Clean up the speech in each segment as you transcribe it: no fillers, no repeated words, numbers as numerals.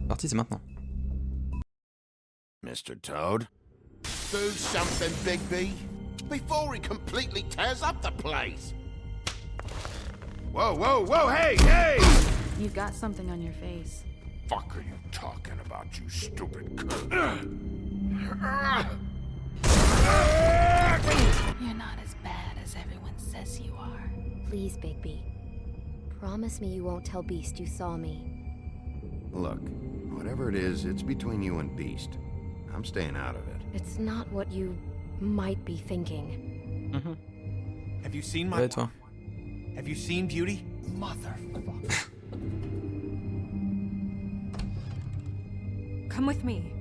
Parti, c'est maintenant. Mr. Toad? Do something, Bigby, before he completely tears up the place! Whoa, whoa, whoa, hey, hey! You've got something on your face. Fuck are you talking about, you stupid cunt? You're not as bad as everyone says you are. Please, Bigby. Promise me you won't tell Beast you saw me. Look, whatever it is, it's between you and Beast. I'm staying out of it. It's not what you might be thinking. Have you seen my... Ouais, toi. Have you seen Beauty? Motherfucker. Come with me.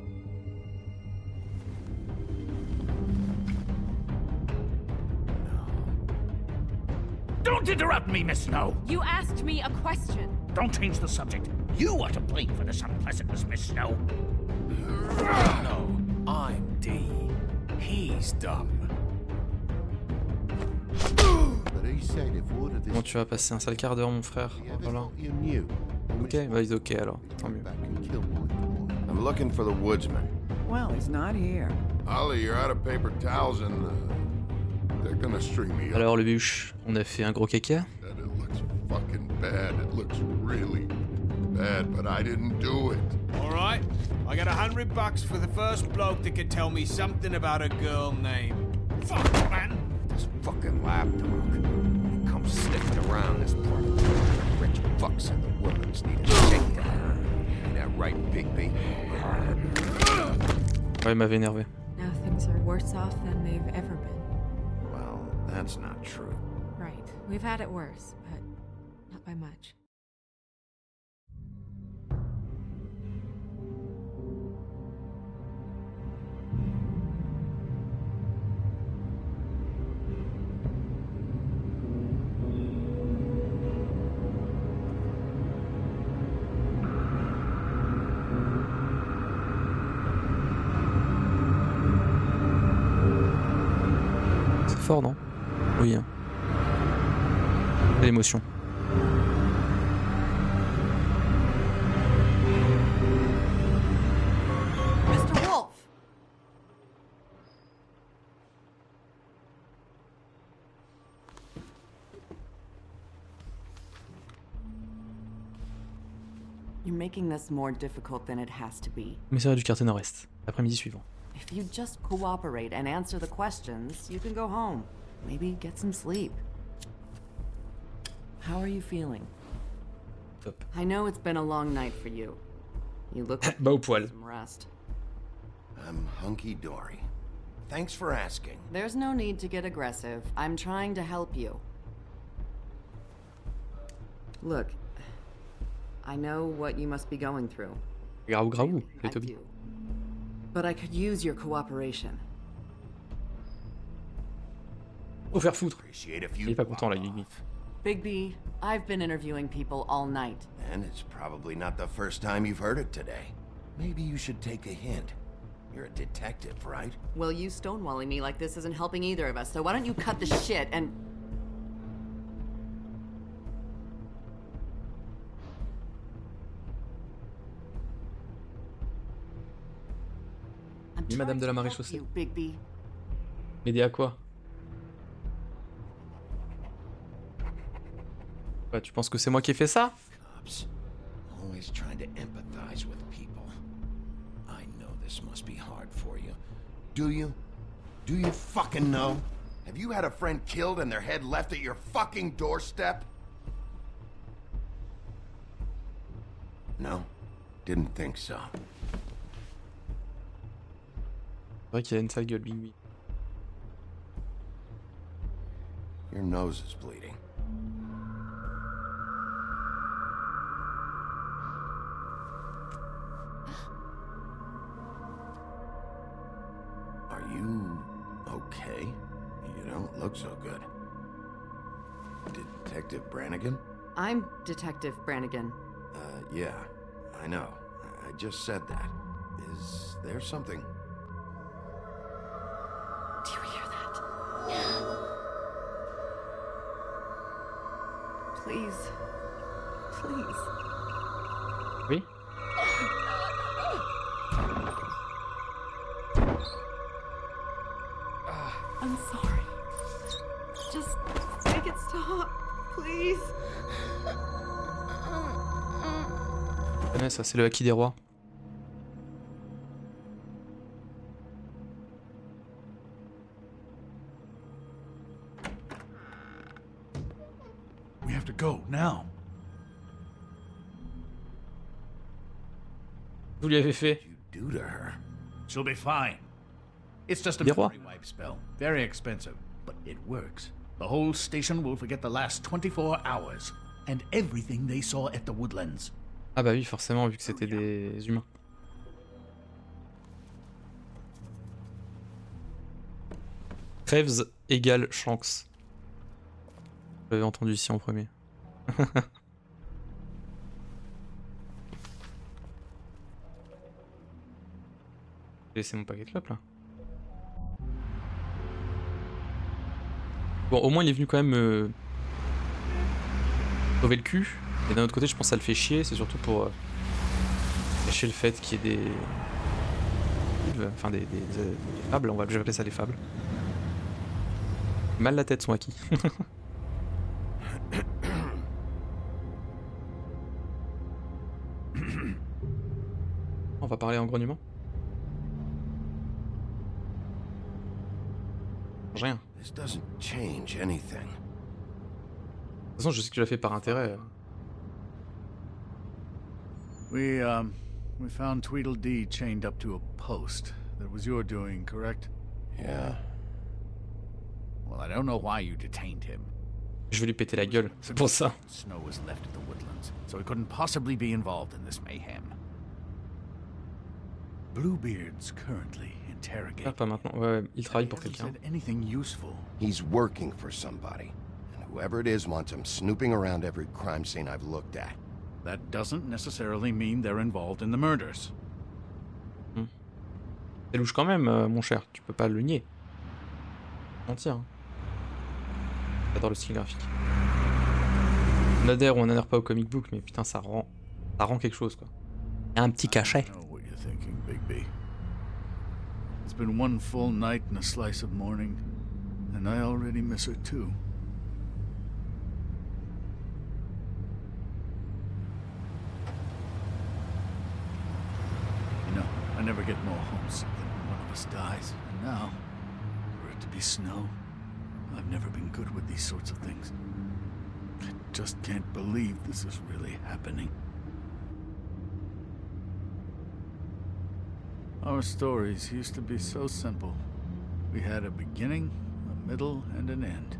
Don't interrupt me, Miss Snow! You asked me a question. Don't change the subject. You are to blame for this unpleasantness, Miss Snow. No, I'm D. He's dumb. But he said if all of this... Bon, tu vas passer un sale quart d'heure, mon frère. Voilà. You knew. Ok, bah il est ok alors, tant mieux. I'm looking for the woodsman. Well, he's not here. Ollie, you're out of paper towels and they're gonna string me up. Alors le bûche, on a fait un gros caca. And it looks fucking bad. It looks really bad, but I didn't do it. Alright, I got $100 for the first bloke that can tell me something about a girl named... Fuck, man! This fucking lapdog. He comes sniffing around this part of town. Rich fucks in the woodlands need a shakedown. Ain't that right, Bigby? Ouais, il m'avait énervé. Now things are worse off than they've ever been. Well, that's not true. Right. We've had it worse, but not by much. C'est fort, non? Oui. Hein. L'émotion. Mr. Wolf! You're making this more difficult than it has to be. Commissariat du quartier nord-est. L'après-midi suivant. If you just cooperate and answer the questions, you can go home. Maybe get some sleep. How are you feeling? Top. I know it's been a long night for you. You look like Bah au you poil. need some rest. I'm hunky-dory. Thanks for asking. There's no need to get aggressive. I'm trying to help you. Look, I know what you must be going through. Graou graou, I les Toby. do. But I could use your cooperation. Faut faire foutre. Appreciate if Il you... est pas content là, Guigui. Bigby, I've been interviewing people all night. And it's probably not the first time you've heard it today. Maybe you should take a hint. You're a detective, right? Well, you stonewalling me like this isn't helping either of us, so why don't you cut the shit and... I'm Oui, Madame de la trying to help Maréchaussée. you, Bigby. M'aider à quoi? Ouais, tu penses que c'est moi qui ai fait ça? Cops, always trying to empathize with people. I know this must be hard for you. Do you? Do you fucking know? Have you had a friend killed and their head left at your fucking doorstep? No? Didn't think so. C'est vrai qu'il a une sale gueule, Guigui. Your nose is bleeding. Are you okay? You don't look so good. Detective Brannigan? I'm Detective Brannigan. Yeah, I know. I just said that. Is there something? Do you hear that? Please. Please. Oui? Please. Je connais ça, c'est le Haki des rois. We have to go now. Vous lui avez fait. You do to her. She'll be fine. It's just a Des rois. memory wipe spell. Very expensive, but it works. The whole station will forget the last 24 hours and everything they saw at the Woodlands. Ah bah oui, forcément, vu que c'était des humains. Krebs égale Shanks. Vous l'avez entendu ici en premier. J'ai laissé mon paquet de clopes là. Bon, au moins il est venu quand même me sauver le cul. Et d'un autre côté, je pense que ça le fait chier. C'est surtout pour cacher le fait qu'il y ait des. Enfin, des fables. Je vais appeler ça des fables. Mal la tête, son acquis. On va parler en grognement. Rien. This doesn't change anything. De toute façon, je sais que tu l'as fait par intérêt. We found Tweedledee chained up to a post. That was your doing, correct? Yeah. Well, I don't know why you detained him. Je vais lui péter la gueule, c'est pour ça. Snow was left at the Woodlands, so he couldn't possibly be involved in this mayhem. Bluebeard's currently interrogating. Ah, pas maintenant. Ouais, il travaille pour He hasn't quelqu'un. said anything useful. He's working for somebody. And whoever it is wants him snooping around every crime scene I've looked at. That doesn't necessarily mean they're involved in the murders. C'est louche quand même, mon cher. Tu peux pas le nier. Mentir. Hein. J'adore le style graphique. On adhère ou on adhère pas au comic book, mais putain, ça rend quelque chose, quoi. Il y a un petit cachet. I know what you're thinking, Bigby. It's been one full night and a slice of morning, and I already miss her too. You know, I never get more homesick than when one of us dies, and now, for it to be Snow, I've never been good with these sorts of things. I just can't believe this is really happening. Our stories used to be so simple. We had a beginning, a middle, and an end.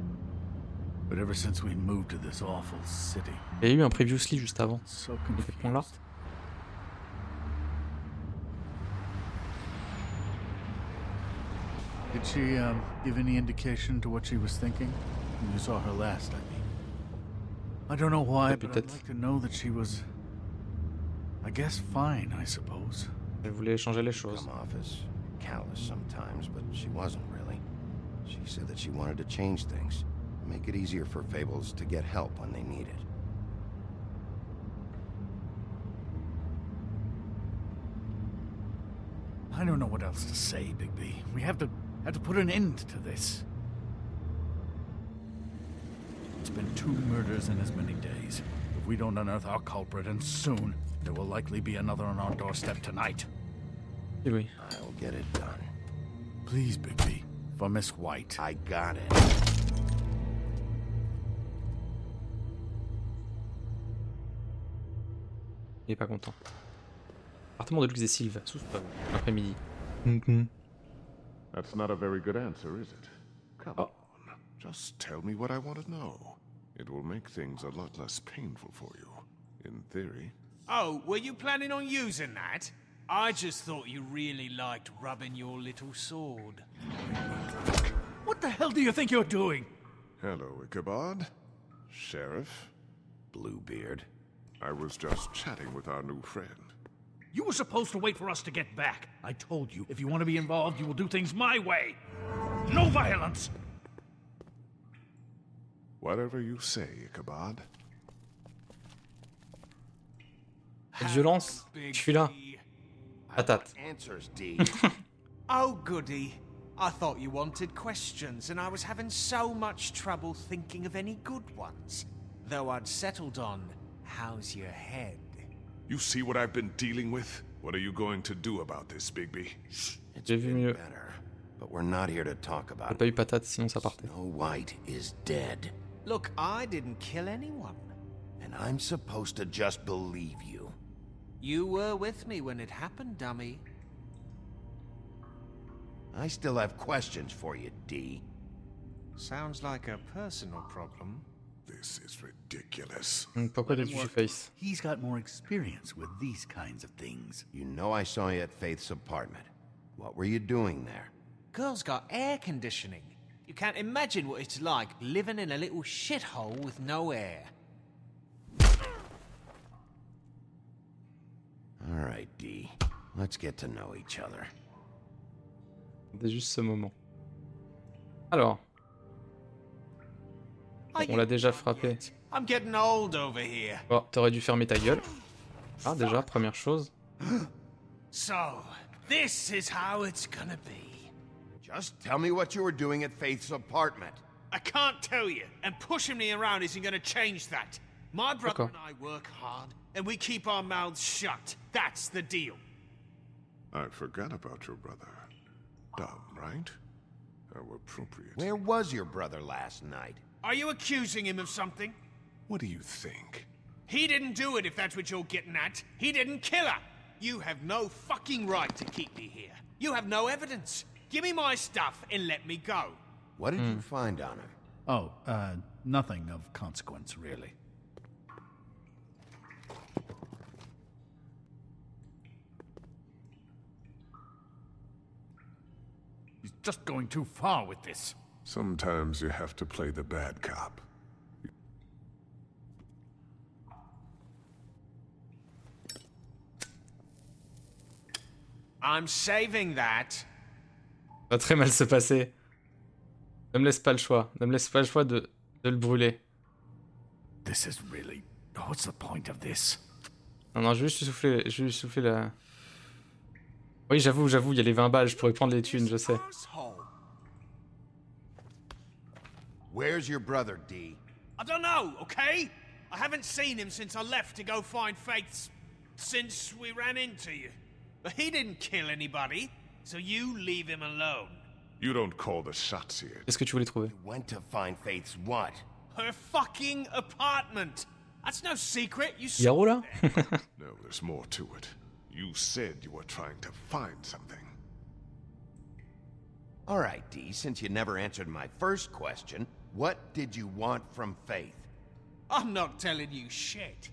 But ever since we moved to this awful city, Il y a eu un previously juste avant. so De ce point-là. confused. Did she give any indication to what she was thinking? When you saw her last, I mean. I don't know why, but I'd Peut-être. like to know that she was, I guess, fine, I suppose. Elle voulait changer les choses. Come off as callous sometimes, but she wasn't really. She said that she wanted to change things, make it easier for Fables to get help when they need it. I don't know what else to say, Bigby. We have to put an end to this. It's been 2 murders in as many days. If we don't unearth our culprit, and soon, there will likely be another on our doorstep tonight. Et oui. I'll get it done. Please, Bigby, for Miss White. I got it. Il est pas content. Appartement de luxe et Sylve, sous l'après-midi. That's not a very good answer, is it? Come Oh. on. Just tell me what I want to know. It will make things a lot less painful for you. In theory. Oh, were you planning on using that? I just thought you really liked rubbing your little sword. What the hell do you think you're doing? Hello, Ichabod. Sheriff. Bluebeard. I was just chatting with our new friend. You were supposed to wait for us to get back. I told you, if you want to be involved, you will do things my way. No violence! Whatever you say, Ichabod. Cette violence, je suis là. Patate. Answers, D. Oh, goody. I thought you wanted questions, and I was having so much trouble thinking of any good ones. though I'd settled on how's your head. You see what I've been dealing with? What are you going to do about this, Bigby? J'ai vu mieux. Better, but we're not here to talk J'ai about pas it. eu patate, sinon ça partait. Snow White is dead, Look, I didn't kill anyone. and I'm supposed to just believe you. You were with me when it happened, dummy. I still have questions for you, D. Sounds like a personal problem. This is ridiculous. Pourquoi t'as tué Face? He's got more experience with these kinds of things. You know I saw you at Faith's apartment. What were you doing there? Girl's got air conditioning. You can't imagine what it's like living in a little shithole with no air. All right, D. Let's get to know each other. C'était juste ce moment. Alors. On l'a déjà frappé. I'm getting old over here. Bon, t'aurais dû fermer ta gueule. Ah, déjà, première chose. So, this is how it's gonna be. Just tell me what you were doing at Faith's apartment. I can't tell you, and pushing me around isn't gonna change that. My brother D'accord. and I work hard, and we keep our mouths shut. That's the deal. I forgot about your brother. Dumb, right? How appropriate. Where was your brother last night? Are you accusing him of something? What do you think? He didn't do it, if that's what you're getting at. He didn't kill her. You have no fucking right to keep me here. You have no evidence. Give me my stuff and let me go. What did you find on him? Oh, nothing of consequence, really. He's just going too far with this. Sometimes you have to play the bad cop. I'm saving that. Ça va très mal se passer. Ne me laisse pas le choix. Ne me laisse pas le choix de le brûler. This is really... What's the point of this? Non, non, je vais juste souffler la... Oui, j'avoue, il y a les 20 balles, je pourrais prendre les thunes, je sais. Asshole. Where's your brother, D? I don't know, okay? I haven't seen him since I left to go find Faith's... since we ran into you. But he didn't kill anybody, so you leave him alone. You don't call the shots here. Qu'est-ce que tu voulais trouver? Went to find Faith's what? Her fucking apartment. That's no secret, you Yaro là? No, there's more to it. You said you were trying to find something. All right, D, since you never answered my first question, what did you want from Faith? I'm not telling you shit.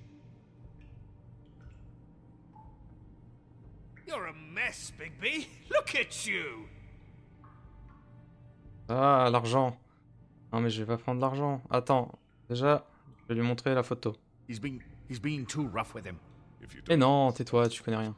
You're a mess, Bigby. Look at you. Ah, l'argent. Non mais je vais pas prendre l'argent. Attends, déjà, je vais lui montrer la photo. He's being too rough with him. If you Mais don't, non, tais-toi, tu connais rien.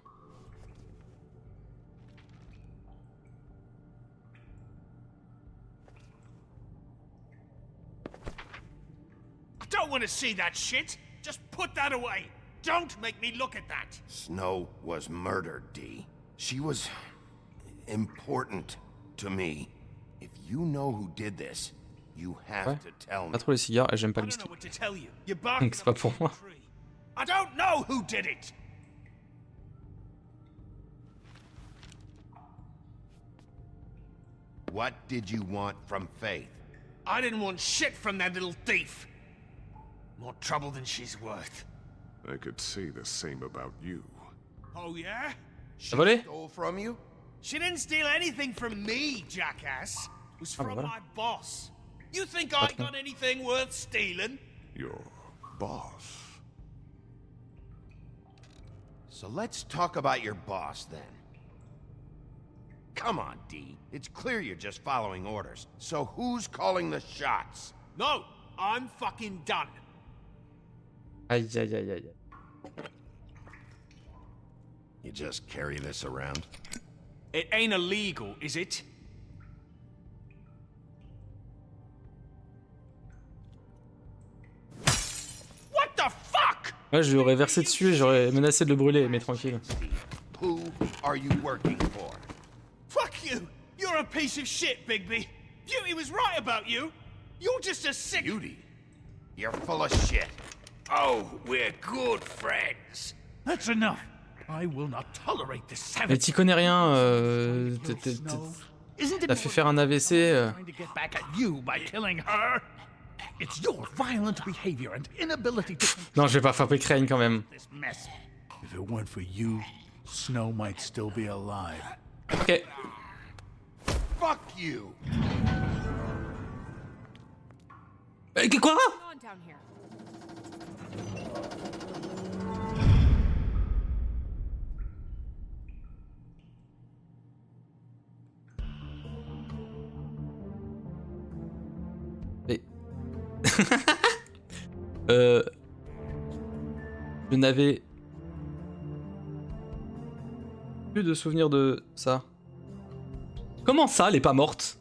I don't want to see that shit. Just put that away. Don't make me look at that. Snow was murdered, D. She was important to me. If you know who did this, you have Ouais. to tell me. Pas trop les cigares et j'aime pas I le don't know whisky. what to tell you. You're barking C'est pas up pour the moi. tree. I don't know who did it. What did you want from Faith? I didn't want shit from that little thief. More trouble than she's worth. I could say the same about you. Oh yeah? She volé? stole from you? She didn't steal anything from me, jackass. It was Ah, bah from voilà. my boss. You think I Patron. got anything worth stealing? Your boss. So let's talk about your boss then. Come on, D. It's clear you're just following orders. So who's calling the shots? No, I'm fucking done. Aïe aïe aïe aïe. You just carry this around? It ain't illegal, is it? What the fuck? Ouais, je lui aurais versé dessus et j'aurais menacé de le brûler, mais tranquille. Who are you working for? Fuck you! You're a piece of shit, Bigby. Beauty was right about you. You're just a sick... Beauty? You're full of shit. Oh, we're good friends. That's enough. I will not tolerate this Mais savage. t'y connais rien, Snow. Isn't it t'as fait more faire un AVC. trying to get back at you by killing her? It's your violent behavior and inability to Non, je vais pas frapper Crane quand même. this mess. If it weren't for you, Snow might still be alive. Ok. Fuck you. Quoi? On down here. Mais... Je n'avais plus de souvenir de ça. Comment ça, elle est pas morte?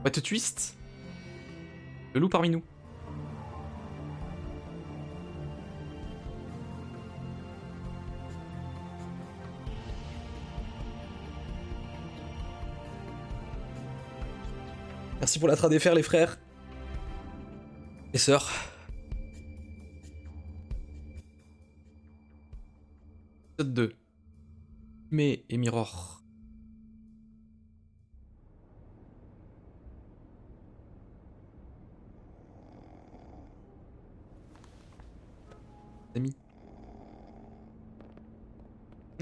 What a twist? Le loup parmi nous. Merci pour la trad FR les frères. Et sœurs. Épisode 2. Mais et Mirror. Amis.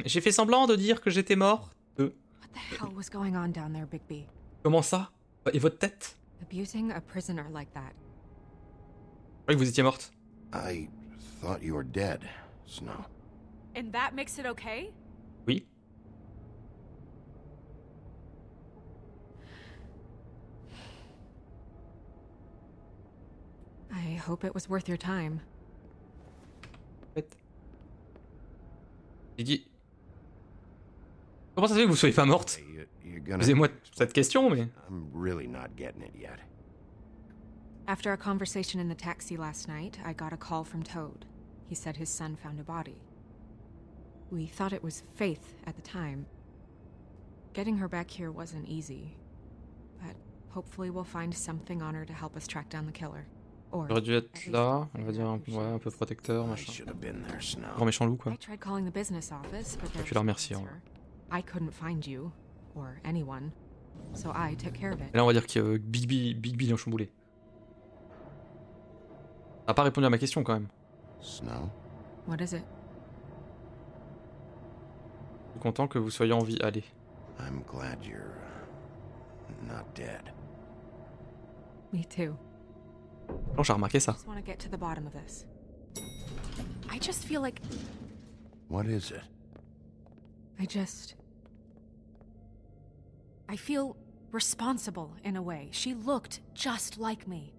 J'ai fait semblant de dire que j'étais mort. What the hell was going on down there, Bigby? Comment ça? Et votre tête? Abusing a prisoner like that. Je croyais que vous étiez morte. I thought you were dead, Snow. And that makes it okay? Oui. I hope it was worth your time. Piggy. Comment ça se fait que vous soyez pas morte? You're gonna Posez-moi cette question, mais... I'm really not getting it yet. After our conversation in the taxi last night, I got a call from Toad. He said his son found a body. We thought it was Faith at the time. Getting her back here wasn't easy. But hopefully we'll find something on her to help us track down the killer. Or J'aurais dû être là, on va dire ouais, un peu protecteur, I machin. should have been there, Snow. Grand méchant loup, quoi. I tried calling the business office, but there Tu was la no remercies, answer. I couldn't find you, or anyone, so I took care of it. Et là, on va dire que Big Bill est en chamboulé. T'as pas répondu à ma question, quand même. Snow? What is it? Je suis content que vous soyez en vie. Allez. I'm glad you're not dead. Me too. Non, j'ai remarqué ça. I just want to get to the bottom of this. I just feel like What is it? I feel responsible in a way. She looked just like me.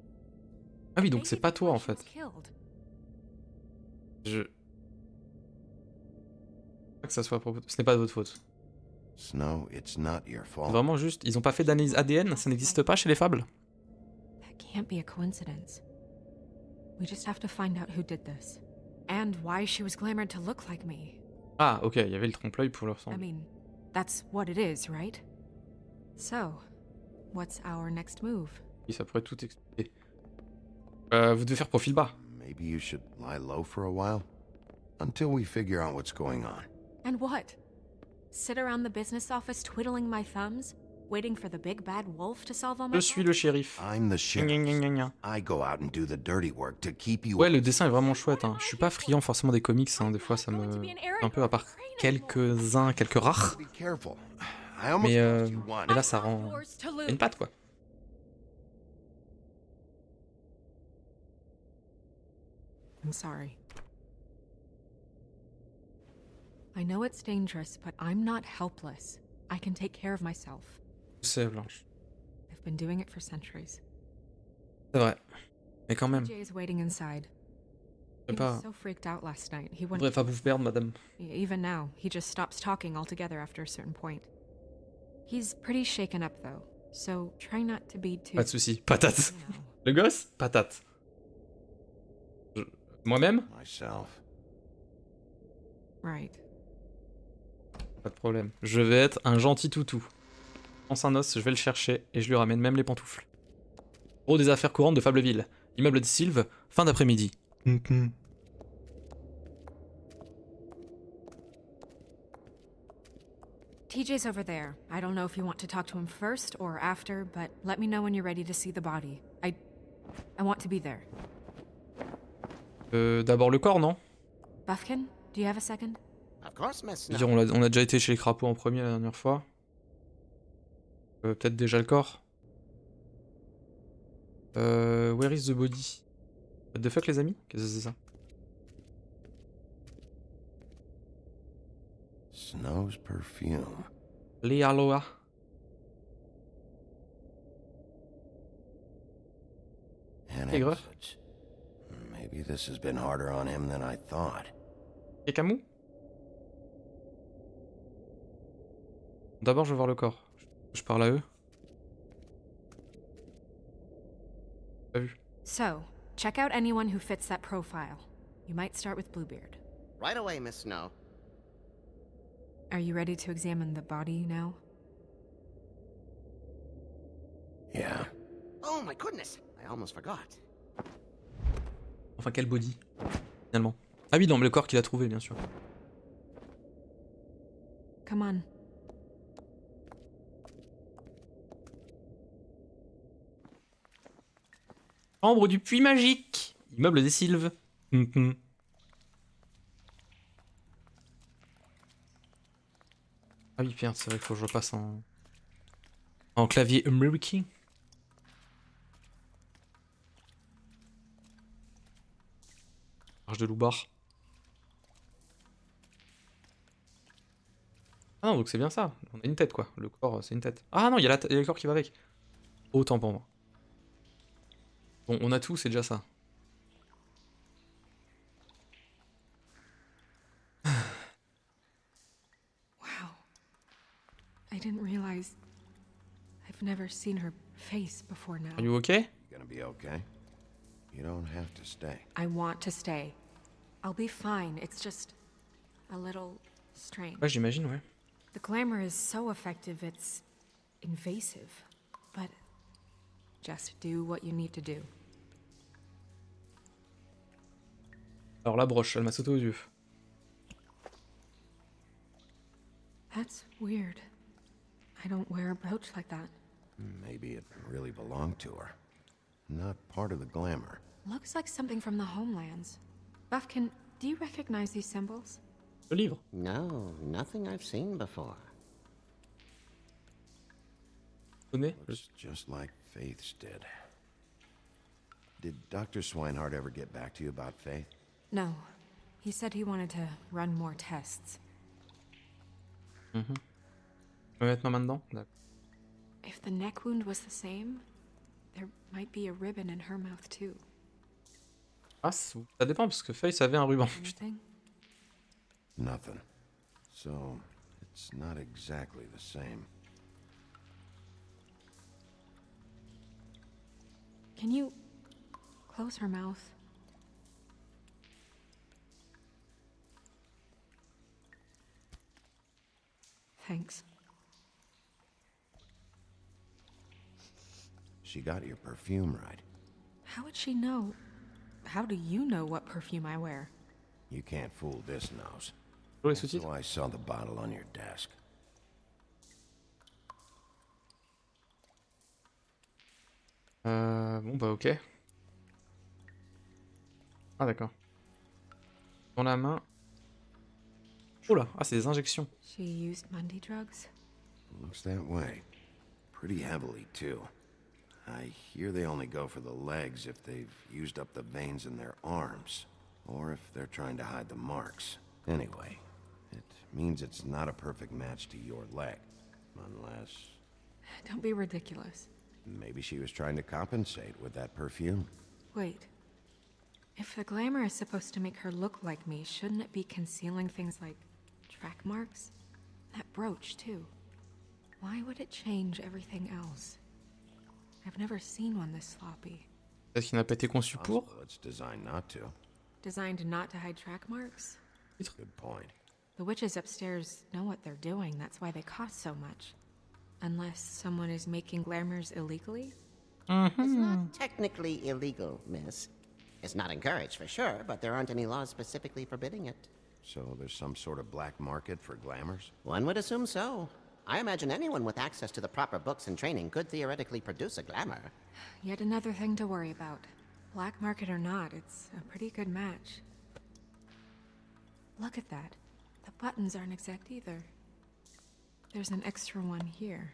Ah oui, donc c'est pas toi, en fait. Killed. Je... Pas que ça soit à propos... Ce n'est pas de votre faute. Snow, it's not your fault. Vraiment juste, ils ont pas fait d'analyse ADN, ça n'existe pas chez les fables. That can't be a coincidence. We just have to find out who did this. And why she was glamored to look like me. Ah, ok, il y avait le trompe-l'œil pour leur I ressembler. mean, that's what it is, right? So, what's our next move? Oui, ça pourrait tout expliquer. Vous devez faire profil bas. Maybe you should lie low for a while until we figure out what's going on. And what? Sit around the business office twiddling my thumbs, waiting for the big bad wolf to solve all my Je suis le shérif. I'm the sheriff. Gna, gna, gna, gna. I go out and do the dirty work to keep you. Ouais, le dessin est vraiment chouette. Hein. Je suis pas friand forcément des comics. Hein. Des fois, ça me... Un peu à part quelques-uns, quelques rares. Be careful. I almost Mais, lost you once. mais là, ça rend Yours to lose. une patte, quoi. I'm sorry. I know it's dangerous, but I'm not helpless. I can take care of myself. Je sais, Blanche. I've been doing it for centuries. C'est vrai. Mais quand même, Jay is waiting inside. je He pas... was so freaked out last night. He Je wouldn't. voudrais pas vous perdre, madame. Even now, he just stops talking altogether after a certain point. He's pretty shaken up though, so try not to be too. Pas de soucis. Patate. You know. Le gosse, patate. Moi-même, Myself. Right. pas de problème. Je vais être un gentil toutou. Je pense un os, je vais le chercher et je lui ramène même les pantoufles. Gros des affaires courantes de Fableville. Immeuble de Sylve, fin d'après-midi. TJ's over there. I don't know if you want to talk to him first or after, but let me know when you're ready to see the body. I want to be there. D'abord le corps, non? Buffkin, do you have a second? Of course, Miss Je veux Snow. dire, on a déjà été chez les crapauds en premier la dernière fois. Peut-être déjà le corps. Where is the body? What the fuck les amis? Qu'est-ce que c'est ça? Snow's perfume. Lealoa. Tigre. Maybe this has been harder on him than I thought. Kekamu? D'abord je veux voir le corps. Je parle à eux. Pas vu. So, check out anyone who fits that profile. You might start with Bluebeard. Right away, Miss Snow. Are you ready to examine the body now? Yeah. Oh my goodness, I almost forgot. Enfin quel body, finalement. Ah oui, non, mais le corps qu'il a trouvé, bien sûr. Come on. Chambre du puits magique. Immeuble des Sylves. Ah oui, putain, c'est vrai qu'il faut que je repasse en clavier américain. Marche de Loubar. Ah non, donc c'est bien ça. On a une tête, quoi. Le corps, c'est une tête. Ah non, il y a le corps qui va avec. Autant pour moi. Bon, on a tout, c'est déjà ça. Wow. I didn't realize... I've never seen her face before now. Are you okay? You gonna be okay? You don't have to stay. I want to stay. I'll be fine. It's just... a little strange. Ouais, j'imagine, ouais. The glamour is so effective, it's... invasive. But... just do what you need to do. Alors la broche, elle m'a sauté aux yeux. That's weird. I don't wear a brooch like that. Maybe it really belonged to her. Not part of the glamour. Looks like something from the homelands. Buffkin, do you recognize these symbols? Le livre. No, nothing I've seen before. Connais. Looks just like Faith's did. Did Dr. Swinehart ever get back to you about Faith? No. He said he wanted to run more tests. Je vais mettre ma main dedans. D'accord. If the neck wound was the same, there might be a ribbon in her mouth too. Ah, ça dépend parce que Face avait un ruban. Anything? Nothing. So, it's not exactly the same. Can you close her mouth? Thanks. She got your perfume right. How would she know? How do you know what perfume I wear? You can't fool this nose. Toujours les sous-titres. So I saw the bottle on your desk. Bon bah ok. Ah d'accord. Dans la main. Oh là, ah c'est des injections. She used Mundy drugs? Looks that way. Pretty heavily, too. I hear they only go for the legs if they've used up the veins in their arms, or if they're trying to hide the marks. Anyway, it means it's not a perfect match to your leg, unless Don't be ridiculous. maybe she was trying to compensate with that perfume. Wait. If the glamour is supposed to make her look like me, shouldn't it be concealing things like track marks? That brooch, too. Why would it change everything else? I've never seen one this sloppy. Peut-être qu'il n'a pas été conçu pour. Possible it's designed not to. Designed not to hide track marks? Good point. The witches upstairs know what they're doing, that's why they cost so much. Unless someone is making glamours illegally? It's not technically illegal, miss. It's not encouraged for sure, but there aren't any laws specifically forbidding it. So there's some sort of black market for glamours? One would assume so. I imagine anyone with access to the proper books and training could theoretically produce a glamour. Yet another thing to worry about. Black market or not, it's a pretty good match. Look at that. The buttons aren't exact either. There's an extra one here.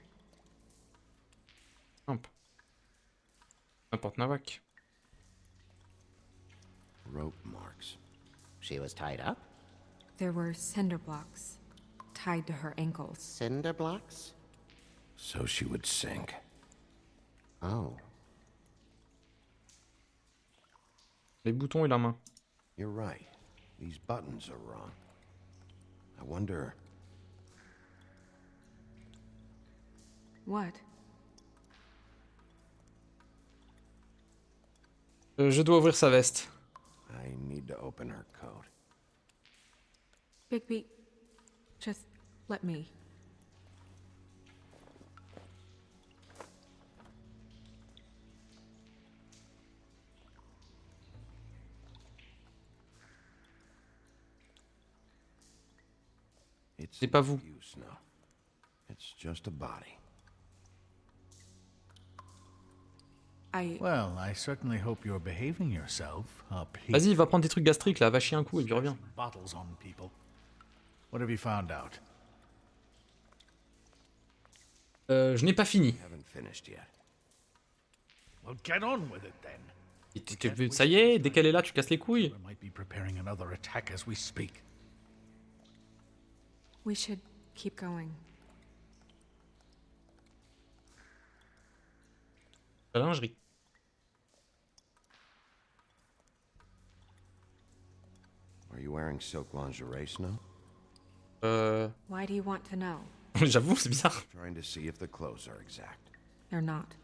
Hop. N'importe Nawak. Rope marks. She was tied up? There were cinder blocks tied to her ankles. Cinder blocks? So she would sink. Oh. Les boutons et la main. You're right. These buttons are wrong. I wonder... What? Je dois ouvrir sa veste. I need to open her coat. Bigby, just let me. It's C'est pas vous. use, no. It's just a body. Well, I certainly hope you're behaving yourself up here. Vas-y, va prendre des trucs gastriques là, va chier un coup et puis reviens. Bottles on people. What have you found out? Je n'ai pas fini. Haven't finished yet. Well, get on with it then. Ça y est, dès qu'elle est là, tu casses les couilles. We might be preparing another attack as we speak. We should keep going. La lingerie. Are you wearing silk lingerie, Snow? Why do you want to know? J'avoue, c'est bizarre. Trying to see if the clothes are exact. They're not.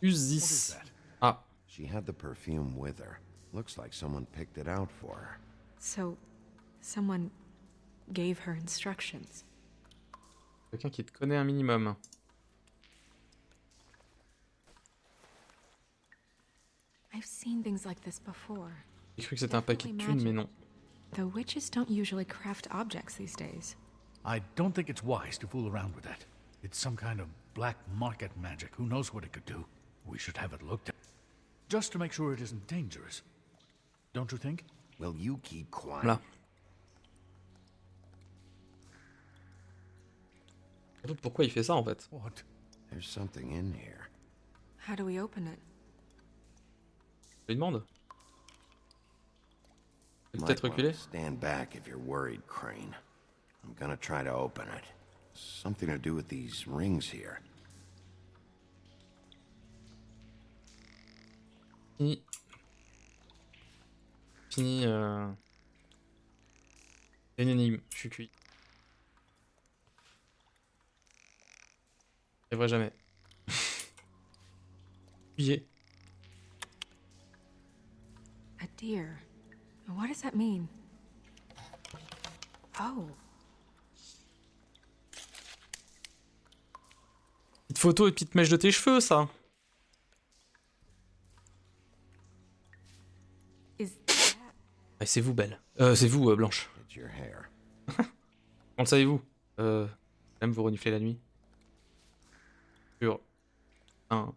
Use What is this. that? Ah, She had the perfume with her. Looks like someone picked it out for her. So, someone gave her instructions. quelqu'un qui te connaît un minimum. I've seen things like this before. J'ai cru que c'était un paquet de thunes, mais non. The witches don't usually craft objects these days. I don't think it's wise to fool around with that. It's some kind of black market magic. Who knows what it could do? We should have it looked at. Just to make sure it isn't dangerous. Don't you think? Will you keep quiet? Voilà. Je me demande pourquoi il fait ça en fait. What? There's something in here. How do we open it? Je lui demande. Might Peut-être wanna reculer. stand back if you're worried, Crane. I'm gonna try to open it. Something to do with these rings here. Fini. Fini. C'est une énigme. Je suis cuit. C'est vrai jamais. Fuyez. A deer. What does that mean? Oh, Petite photo et petite mèche de tes cheveux, ça. is that... Ah, c'est vous, belle. C'est vous, Blanche. It's your hair. Comment le savez-vous Même vous reniflez la nuit. Sur un.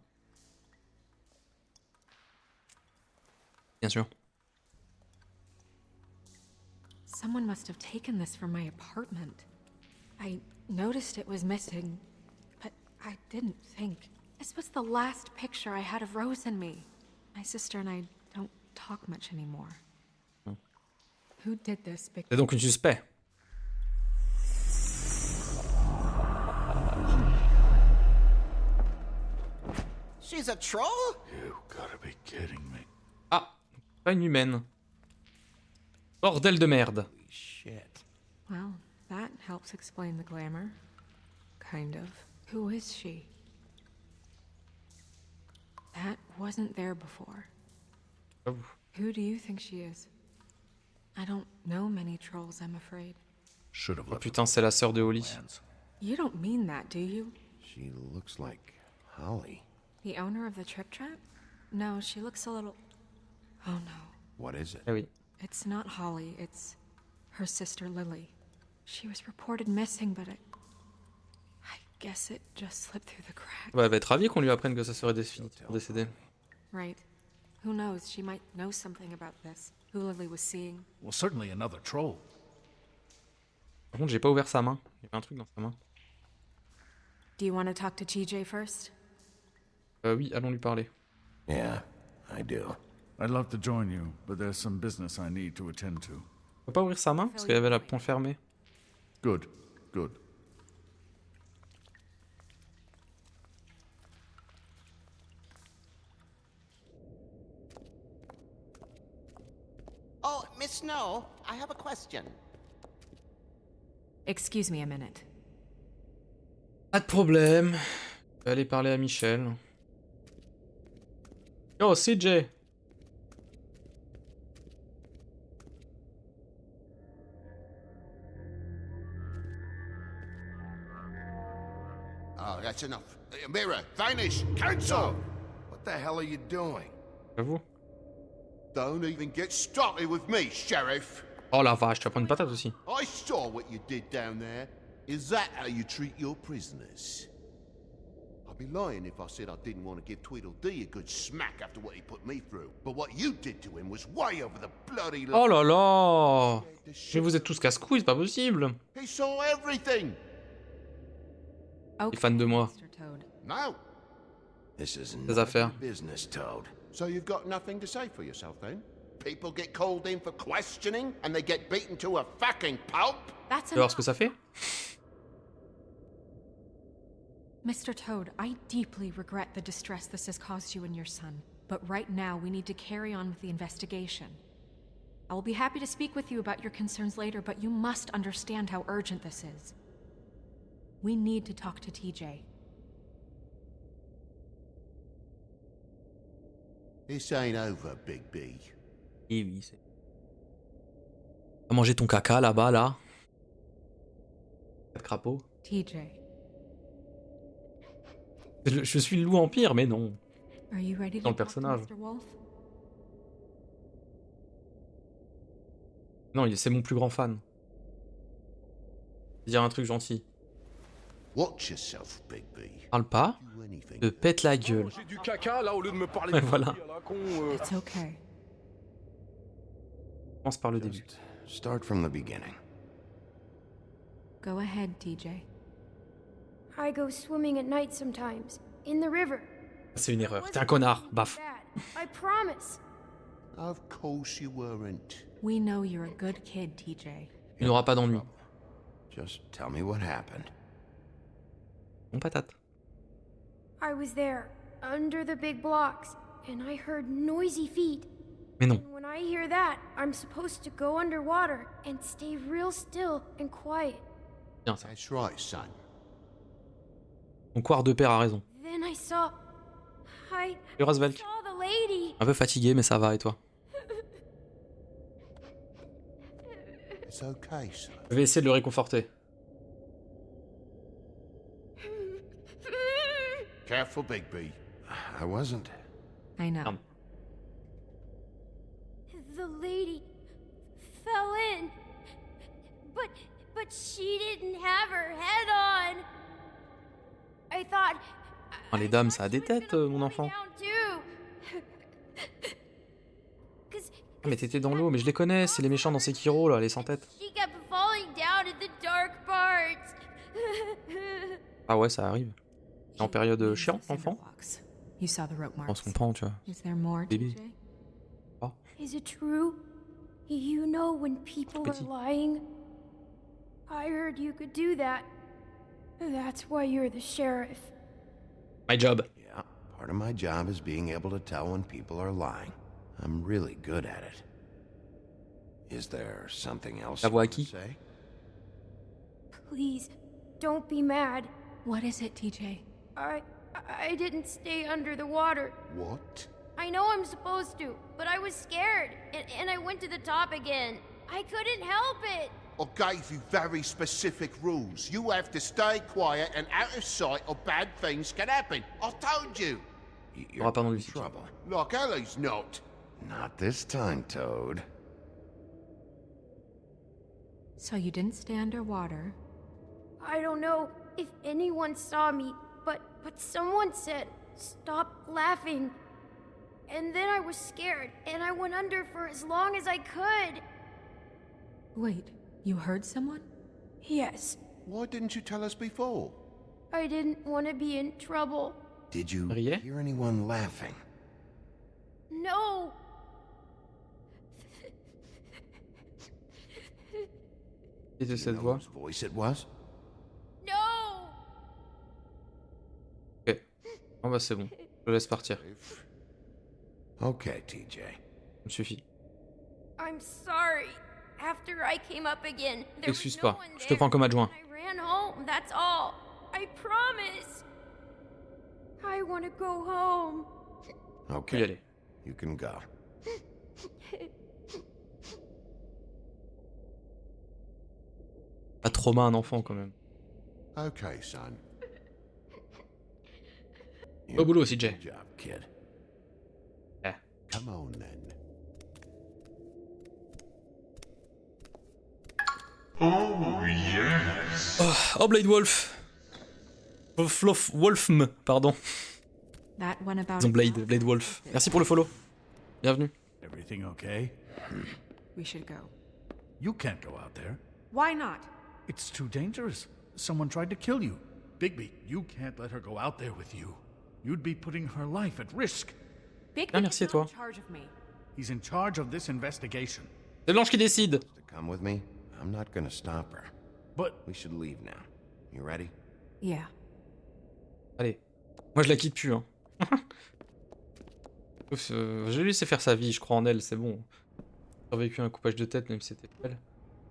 Bien sûr. Someone must have taken this from my apartment. I noticed it was missing, but I didn't think. This was the last picture I had of Rose and me. My sister and I don't talk much anymore. Who did this, Big? C'est donc une suspect. She's a troll? You gotta be kidding me. Ah, pas une humaine. Bordel de merde. Holy shit. Well, that helps explain the glamour. Kind of. Who is she? That wasn't there before. J'avoue. Who do you think she is? I don't know many trolls, I'm afraid. Should have Oh left putain, c'est la sœur de Holly. plans. You don't mean that, do you? She looks like Holly. The owner of the Trick Trap? No, she looks a little... Oh no. What is it? Eh oui. It's not Holly, it's her sister Lily. She was reported missing, but I guess it just slipped through the cracks. Bah, elle va être ravie qu'on lui apprenne que sa sœur est décédée. Right. Who knows, she might know something about this. Who Lily was seeing. Well, certainly another troll. Par contre, j'ai pas ouvert sa main. Il y avait un truc dans sa main. Do you want to talk to TJ first? Oui, allons lui parler. Yeah, I do. I'd love to join you, but there's some business I need to attend to. On peut pas ouvrir sa main parce qu'elle avait la poing fermée. Good, good. Oh, Miss Snow, I have a question. Excuse me a minute. Pas de problème. Je vais aller parler à Michel. Oh, CJ. Oh, that's enough. Mirror, vanish, cancel! What the hell are you doing? J'avoue. Don't even get started with me, Sheriff. Oh la vache, tu vas prendre une patate aussi. I saw what you did down there. Is that how you treat your prisoners? I'd be lying if I said I didn't want to give Tweedledee a good smack after what he put me through. But what you did to him was way over the bloody line. Oh là là. Mais vous êtes tous casse-couilles, c'est pas possible. He saw everything. Okay, fan de moi. Mr. Toad. No. This is Des none of affaires. your business, Toad. So you've got nothing to say for yourself then? People get called in for questioning and they get beaten to a fucking pulp? That's Tu vas voir enough. ce que ça fait? Mr. Toad, I deeply regret the distress this has caused you and your son. But right now, we need to carry on with the investigation. I will be happy to speak with you about your concerns later, but you must understand how urgent this is. We need to talk to TJ. This ain't over, Big B. Oui, oui, c'est... T'as mangé ton caca là-bas, là? Pas de crapaud. TJ, Je suis le loup empire, mais non. are you ready to Dans le talk to personnage. Mr. Wolf? Non, c'est mon plus grand fan. Dire un truc gentil. Watch yourself, Big B. Parle pas, Do anything. te pète la gueule. J'ai du caca là au lieu de me parler Ouais, de voilà. conneries à la con. It's okay. Commence par le début. Just start from the beginning. Go ahead, TJ. I go swimming at night sometimes, in the river. C'est une erreur. T'es un connard. Baf. Bad. I promise. Of course you weren't. We know you're a good kid, TJ. Tu n'auras pas d'ennui. Just tell me what happened. Bon patate. I was there, under the big blocks, and I heard noisy feet. Mais non. And when I hear that, I'm supposed to go underwater and stay real still and quiet. Bien ça. That's right, son. Ton quart de père a raison. Then I saw... I Et Roswell. saw the lady. Un peu fatigué, mais ça va, et toi? It's okay, son. Je vais essayer de le réconforter. Careful, Big B. I wasn't. I know. Merde. The lady fell in. But she didn't have her head on. I thought... Ah, les dames, ça a des têtes, mon enfant. Ah, mais t'étais dans l'eau, mais je les connais, c'est les méchants dans Sekiro, là, les sans têtes. She kept falling down in the dark parts. Ah ouais, ça arrive. T'es en période chiant, enfant? You saw the rope On marks. se comprend, tu vois. Is there more, Bébé. TJ? Oh, Is it true? You know when people are Petit. lying? I heard you could do that. That's why you're the sheriff. my job. Yeah, part of my job is being able to tell when people are lying. I'm really good at it. Is there something else La you voix à want to qui? say? Please, don't be mad. What is it, TJ? I didn't stay under the water. What? I know I'm supposed to, but I was scared, and I went to the top again. I couldn't help it. I gave you very specific rules. You have to stay quiet and out of sight or bad things can happen. I told you. On aura pas dans le site. Trouble. Like Ellie's not. Not this time, Toad. So you didn't stay underwater. I don't know if anyone saw me, but someone said, "Stop laughing." And then I was scared, and I went under for as long as I could. Wait, you heard someone? Yes, Why didn't you tell us before? I didn't want to be in trouble. Did you Riait? hear anyone laughing? No! Et de You cette know voix. whose voice it was? No! Ok. Bon bah c'est bon. Je le laisse partir. Okay, TJ. Ça me suffit. I'm sorry. After I came up again, there was T'excuses no pas. one Je te there. prends comme adjoint. I ran home, that's all. I promise. I want to go home. Tu peux y Okay, aller. you can go. Pas trauma un enfant quand même. Okay, son. Au boulot, Good CJ. job, kid. Eh. Come on then. Oh, Blade Wolf. Wolfm, pardon. That went about. Disons Blade Wolf. Merci pour le follow. Bienvenue. Everything okay? We should go. You can't go out there. Why not? It's too dangerous. Someone tried to kill you. Bigby, you can't let her go out there with you. You'd be putting her life at risk. Big Ah, merci à toi. in charge of me. He's in charge of this investigation. C'est Blanche qui décide. To come with me? I'm not gonna stop her. But We should leave now. You ready? Yeah. Allez. Moi je la quitte plus, hein. Je vais laisser faire sa vie, je crois en elle, c'est bon. J'ai survécu à un coupage de tête, même si c'était elle.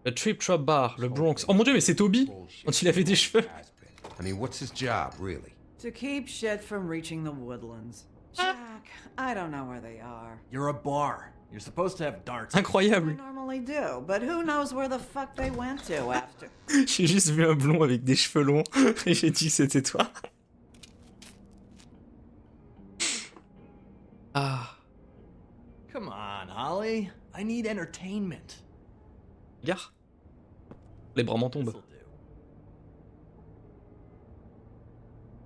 Le Trip Trap Bar, le Bronx. Oh mon dieu, mais c'est Toby quand il avait des cheveux. I mean, what's his job, really? To keep shit from reaching the woodlands. Jack, I don't know where they are. You're a bar. You're supposed to have darts. I Incroyable. normally do, but who knows where the fuck they went to after. J'ai juste vu un blond avec des cheveux longs et j'ai dit que c'était toi. Ah. Come on, Holly. I need entertainment. Regarde. Les bras m'en tombent. This'll do.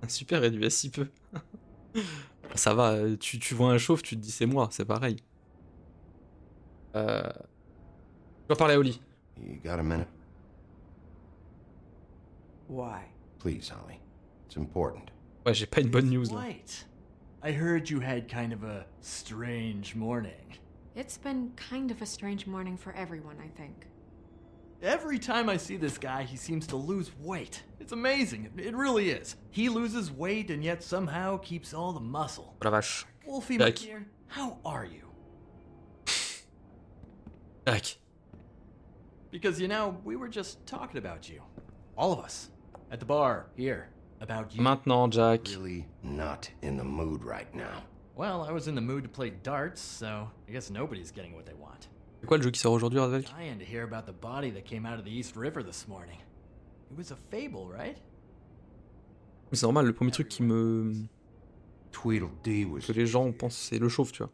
Un super réduit à si peu. Ça va, tu vois un chauve, tu te dis c'est moi, c'est pareil. Je dois parler à Oli. You got a minute? Why? Please, Holly. It's important. Ouais, j'ai pas une bonne news là. White. I heard you had kind of a strange morning. It's been kind of a strange morning for everyone, I think. Every time I see this guy, he seems to lose weight. It's amazing. It really is. He loses weight and yet somehow keeps all the muscle. Oh la vache. Wolfie, Jack. my dear, how are you? Tac. Because, you know, we were just talking about you. All of us. At the bar, here. About you. Maintenant, Jack. Really not in the mood right now. Well, I was in the mood to play darts, so I guess nobody's getting what they want. C'est quoi le jeu qui sort aujourd'hui, Radvelk? Dying to hear about the body that came out of the East River this morning. It was a fable, right? C'est normal, le premier truc qui me... Tweedledee was... que les gens pensent c'est le chauve, tu vois.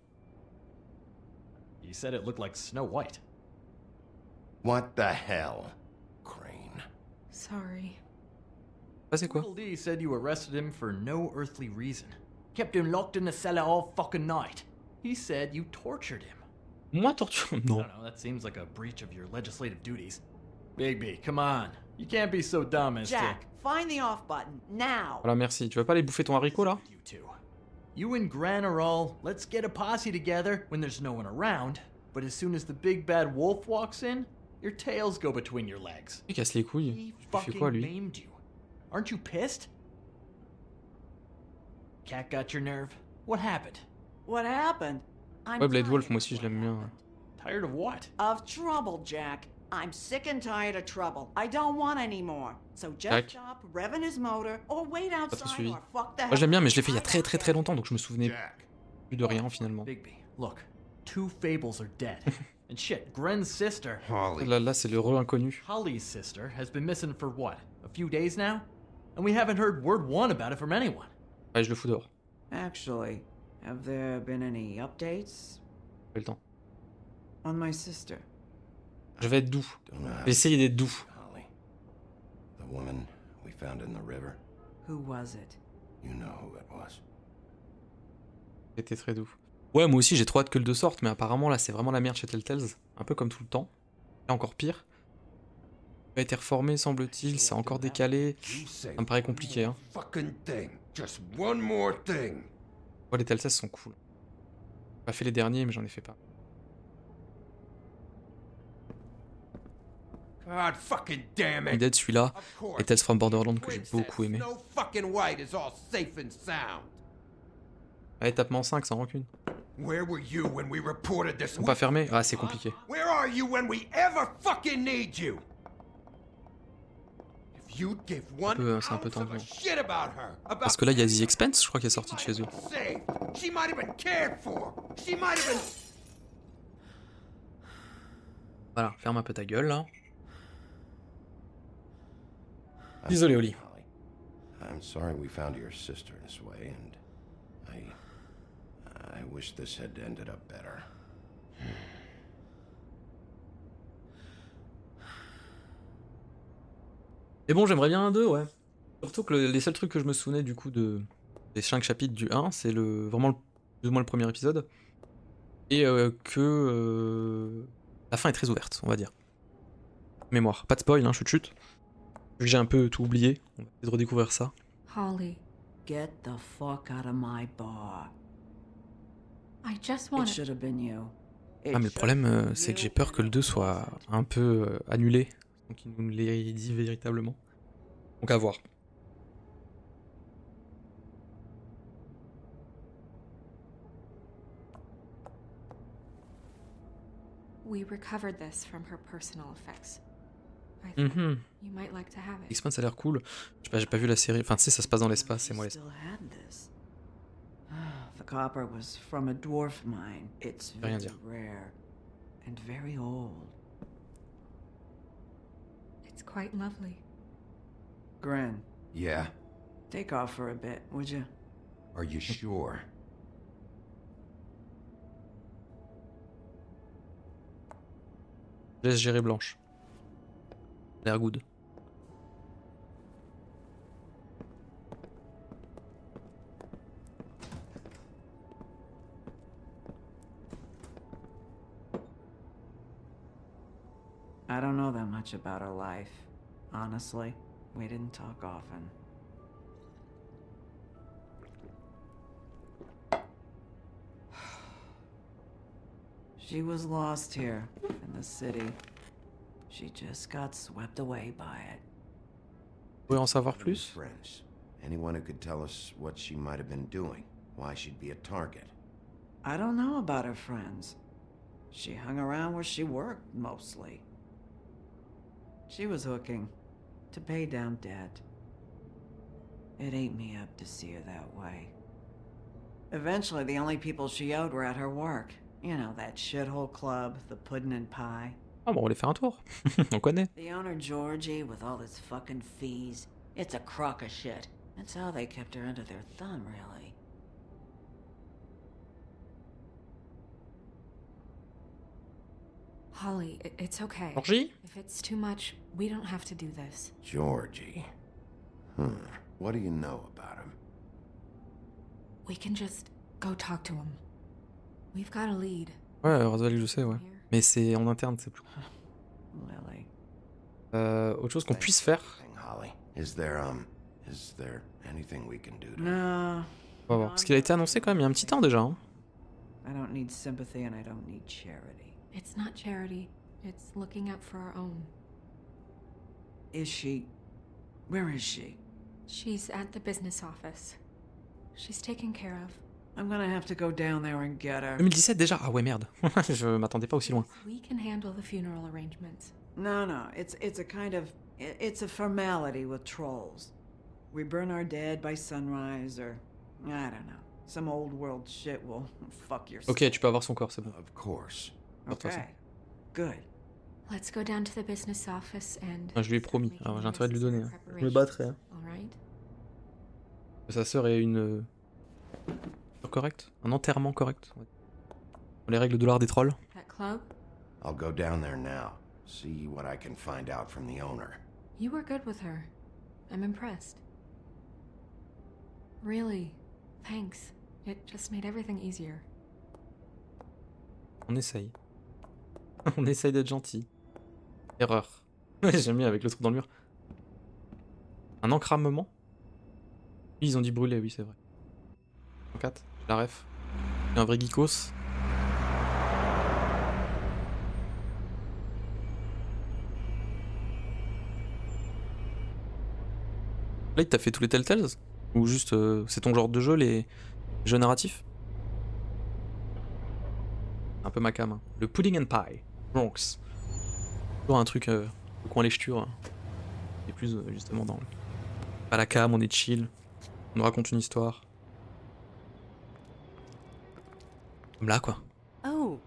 You said it looked like Snow White. What the hell? Crane. Sorry. Ah, c'est quoi? Tweedledee said you arrested him for no earthly reason. Kept him locked in the cellar all fucking night. He said you tortured him. Moi, torture? I Non. don't know, that seems like a breach of your legislative duties. Bigby, come on. You can't be so dumb as Jack, find the off button, now! Voilà, merci. Tu vas pas aller bouffer ton haricot, là? to... You two. You and Gran are all, let's get a posse together when there's no one around. But as soon as the big bad wolf walks in, your tails go between your legs. Il casse les couilles. He Il fait quoi, fucking lui? maimed you. Aren't you pissed? Cat got your nerve? What happened? What happened? I'm Ouais, Blade tired Wolf, moi of aussi, je what l'aime bien. happened. Tired of what? Of trouble, Jack. I'm sick and tired of trouble. I don't want any more. So just Jack. stop revving his motor or wait trop outside suivi. or fuck the Moi, je l'aime bien, mais je l'ai fait il y a hell. très longtemps, donc je me souvenais Jack. plus de rien, finalement. Bigby, look. 2 fables are dead. And shit, Gren's sister, Là, c'est le re-inconnu. Holly's sister, has been missing for what? A few days now? And we haven't heard word one about it from anyone. Ouais, je le fous dehors. Actually, have there been any updates J'ai le temps. on my sister? Je vais être doux. Je vais essayer d'être doux. Holly. The woman we found in the river. Who was it? You know who it was. C'était très doux. Ouais, moi aussi j'ai trop hâte que le 2 sorte, mais apparemment là c'est vraiment la merde chez Telltales. Un peu comme tout le temps. Et encore pire. Il a été reformé, semble-t-il, c'est encore décalé. Ça me paraît compliqué, hein. Fucking thing. Just one more thing. Ouais, les Telltales sont cool. J'ai pas fait les derniers, mais j'en ai fait pas. God fucking damn it. Dead, celui-là, et Tales from Borderlands que j'ai beaucoup aimé. No fucking white is all safe and sound. Allez, tape-moi en 5, sans rancune. Where were you when we reported this? Ils sont pas fermés? Ah, c'est compliqué. Where are you when we ever fucking need you? If you'd give one C'est un peu tendu. ounce of a shit about her, about Parce que là, il y a The Expanse, je crois, qui est sorti de chez eux. saved, she might have been cared for. She might have been. Voilà, ferme un peu ta gueule, là. Désolé, Oli. I'm sorry we found your sister this way, and I wish this had ended up better. Et bon, j'aimerais bien un 2, ouais. Surtout que les seuls trucs que je me souvenais du coup des 5 chapitres du 1, c'est vraiment plus ou moins le premier épisode. Et la fin est très ouverte, on va dire. Mémoire. Pas de spoil, hein, chut. Vu que j'ai un peu tout oublié, on va essayer de redécouvrir ça. Holly, Get the fuck out of my bar. I just It want to... should have been you. Ah, mais le problème, c'est que j'ai peur que le 2 soit un peu annulé. Donc il nous l'ait dit véritablement. Donc à voir. We recovered this from her personal effects. I thought you might like to have it. X-Men ça a l'air cool. Je sais pas, j'ai pas vu la série. Enfin, tu sais, ça se passe dans l'espace, c'est moi l'espace. Still had this. The copper was from a dwarf mine. It's Rien very dire. rare and very old. It's quite lovely. Gren, Yeah. take off for a bit, would you? Are you sure? Je laisse gérer Blanche. L'air good. I don't know that much about her life. Honestly, we didn't talk often. She was lost here in the city. She just got swept away by it. Vous pouvez en savoir plus? Friends. Anyone who could tell us what she might have been doing, why she'd be a target. I don't know about her friends. She hung around where she worked, mostly. She was hooking to pay down debt. It ate me up to see her that way. Eventually, the only people she owed were at her work. You know, that shithole club, the Puddin' and Pie. Ah bon, on va aller faire un tour. On connaît. The owner, Georgie, with all his fucking fees. It's a crock of shit. That's how they kept her under their thumb, really. Holly, it's okay. Georgie? If it's too much, we don't have to do this. Georgie. What do you know about him? We can just go talk to him. We've got a lead. Ouais, Roswell, je sais, ouais. Mais c'est en interne, c'est plus. Lily. Autre chose qu'on puisse faire. Holly, is there anything we can do to... No. On va voir. Parce qu'il a été annoncé quand même il y a un petit temps déjà. Hein. I don't need sympathy and I don't need charity. It's not charity. It's looking out for our own. Is she... Where is she? She's at the business office. She's taken care of. I'm gonna have to go down there and get her. 2017 déjà? Ah ouais, merde. Je m'attendais pas aussi loin. We can handle the funeral arrangements. No, it's a kind of... It's a formality with trolls. We burn our dead by sunrise or... I don't know. Some old world shit will fuck your Ok, tu peux avoir son corps, c'est bon. Of course. Okay. Good. Let's go down to the business office and... Ah, je lui ai promis, alors j'ai intérêt de lui donner. Hein. Je me preparations. battrai. Hein. All right? Sa sœur est une... correcte. Un enterrement correct. Ouais. Pour les règles de l'art des trolls. That club? I'll go down there now. See what I can find out from the owner. You were good with her. I'm impressed. Really, thanks. It just made everything easier. On essaye. On essaye d'être gentil. Erreur. J'aime bien avec le trou dans le mur. Un encramement. Ils ont dit brûler, oui c'est vrai. 4, la ref. Un vrai geekos. Là, il t'a fait tous les Telltales? Ou juste, c'est ton genre de jeu, les jeux narratifs? Un peu ma cam. Hein. Le Pudding and Pie, Bronx. Toujours un truc, le coin lèche-ture. Hein. Et plus, justement, dans le... Pas la cam, on est chill. On nous raconte une histoire. Comme là, quoi. Oh.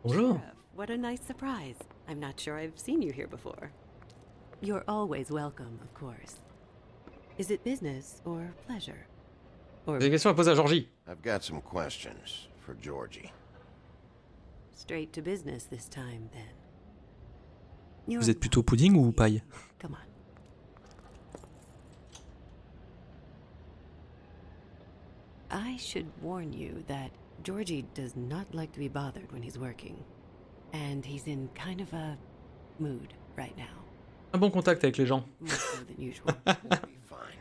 Bonjour. Sheriff, what a nice surprise. I'm not sure I've seen you here before. You're always welcome, of course. Is it business or pleasure? Or Des questions à poser à Georgie. I've got some questions for Georgie. straight to business this time, then? Vous êtes plutôt pudding ou paille? Come on. I should warn you that Georgie does not like to be bothered when he's working. And he's in kind of a mood right now. Un bon contact avec les gens. More so than usual. We'll be fine.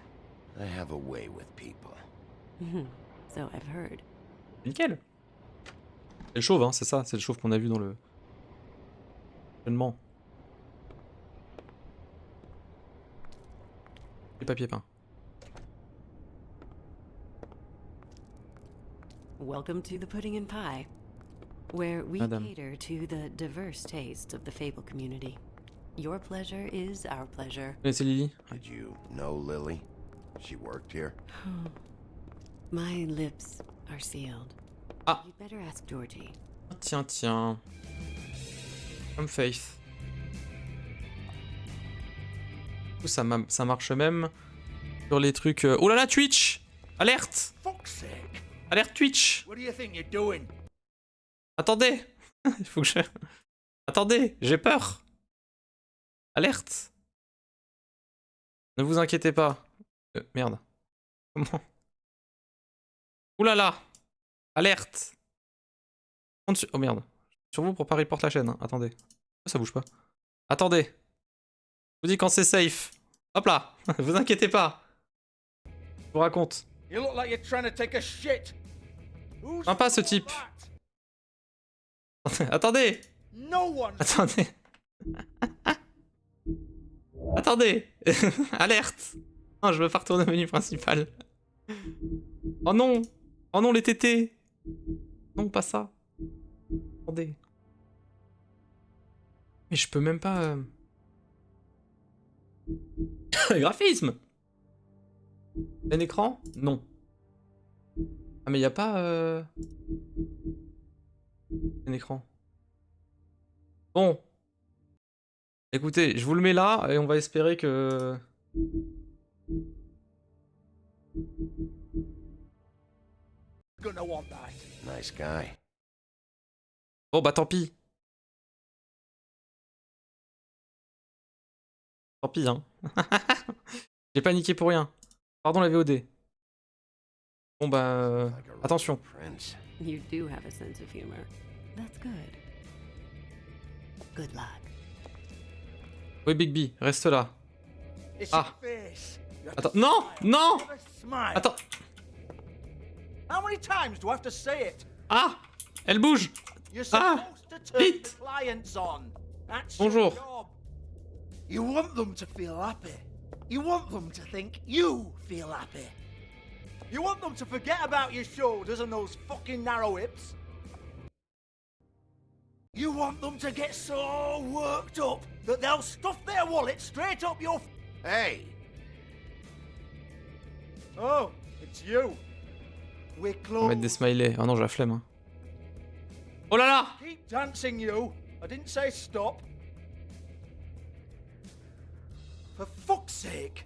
I have a way with people. So I've heard. Nickel. C'est le chauve, hein, c'est ça, c'est le chauve qu'on a vu dans le... Seulement. Les papiers peints. Welcome to the Pudding and Pie, where we Madame. cater to the diverse tastes of the Fable community. Your pleasure is our pleasure. Vous connaissez Lily? Did you know Lily? She worked here? My lips are sealed. Ah. You'd better ask Georgie. Tiens, tiens. Comme Faith. Du coup, ça marche même sur les trucs... Oh là là, Twitch! Alerte! Fuck's sake. Alerte Twitch! What do you think you're doing? Attendez! Il faut que je... Attendez, j'ai peur! Alerte! Ne vous inquiétez pas. Merde. Comment? Ouh là là! Alerte! Oh merde. Sur vous pour pas report la chaîne. Hein. Attendez. Pourquoi ça bouge pas? Attendez. Je vous dis quand c'est safe. Hop là! Vous inquiétez pas. Je vous raconte. You look like you're trying to take a shit. Sympa ce type. Attendez! No one. Attendez. Attendez. Alerte. Non, je veux pas retourner au menu principal. Oh non. Oh non, les tétés. Non, pas ça. Attendez. Mais je peux même pas... Graphisme. Un écran? Non. Ah mais y a pas... Un écran. Bon. Écoutez, je vous le mets là et on va espérer que... Gonna want that. Nice guy. Bon bah tant pis. Tant pis hein. J'ai paniqué pour rien. Pardon la VOD. Bon bah... attention. You do have a sense of humor. That's good. Good luck. Oui Bigby, reste là. It's Ah. your face. You have Attends, to non, smile. non. You have to smile. Attends. How many times do I have to say it? Ah, elle bouge. You're Ah, supposed to turn vite. the clients on. That's Bonjour. your job. You want them to feel happy. You want them to think you feel happy. You want them to forget about your shoulders and those fucking narrow hips. You want them to get so worked up that they'll stuff their wallet straight up your... Hey! Oh, it's you. We're On va mettre des close. smileys. Oh non, j'ai la flemme. Hein. Oh là là! Keep dancing, you. I didn't say stop. For fuck's sake.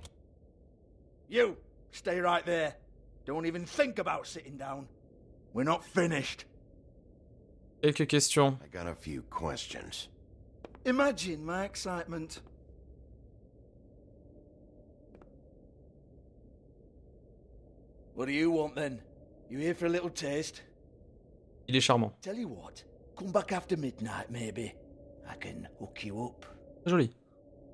You, stay right there. Don't even think about sitting down. We're not finished. Quelques questions. I got a few questions. Imagine my excitement. What do you want then? You here for a little taste? Il est charmant. Tell you what, come back after midnight maybe. I can hook you up. Joli.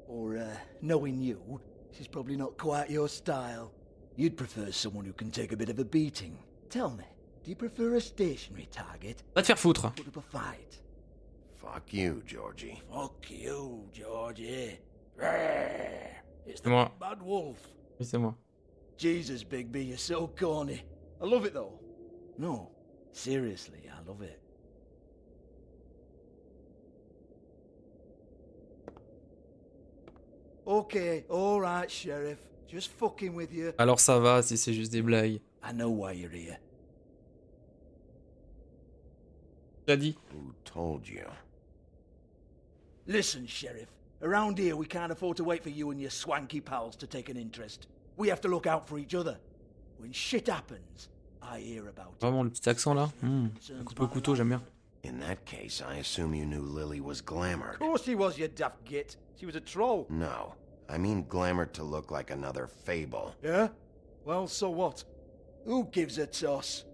Or, knowing you, she's probably not quite your style. You'd prefer someone who can take a bit of a beating. Tell me, do you prefer a stationary target? Va te faire foutre. Put up a fight. Fuck you, Georgie. Fuck you, Georgie. Rawr. It's the Moi. big bad wolf. Oui, c'est moi. Jesus, Bigby, you're so corny. I love it though. No, seriously, I love it. Okay, alright, Sheriff. Just fucking with you. Alors ça va si c'est juste des blagues. I know why you're here. T'as dit. Who told you? Listen, Sheriff. Around here, we can't afford to wait for you and your swanky pals to take an interest. We have to look out for each other. When shit happens, I hear about it. Vraiment le petit accent là. Coupe au couteau, j'aime bien. In that case, I assume you knew Lily was glamored. Of course she was, you daft git. She was a troll. No, I mean glamored to look like another fable. Yeah? Well, so what? Who gives a toss?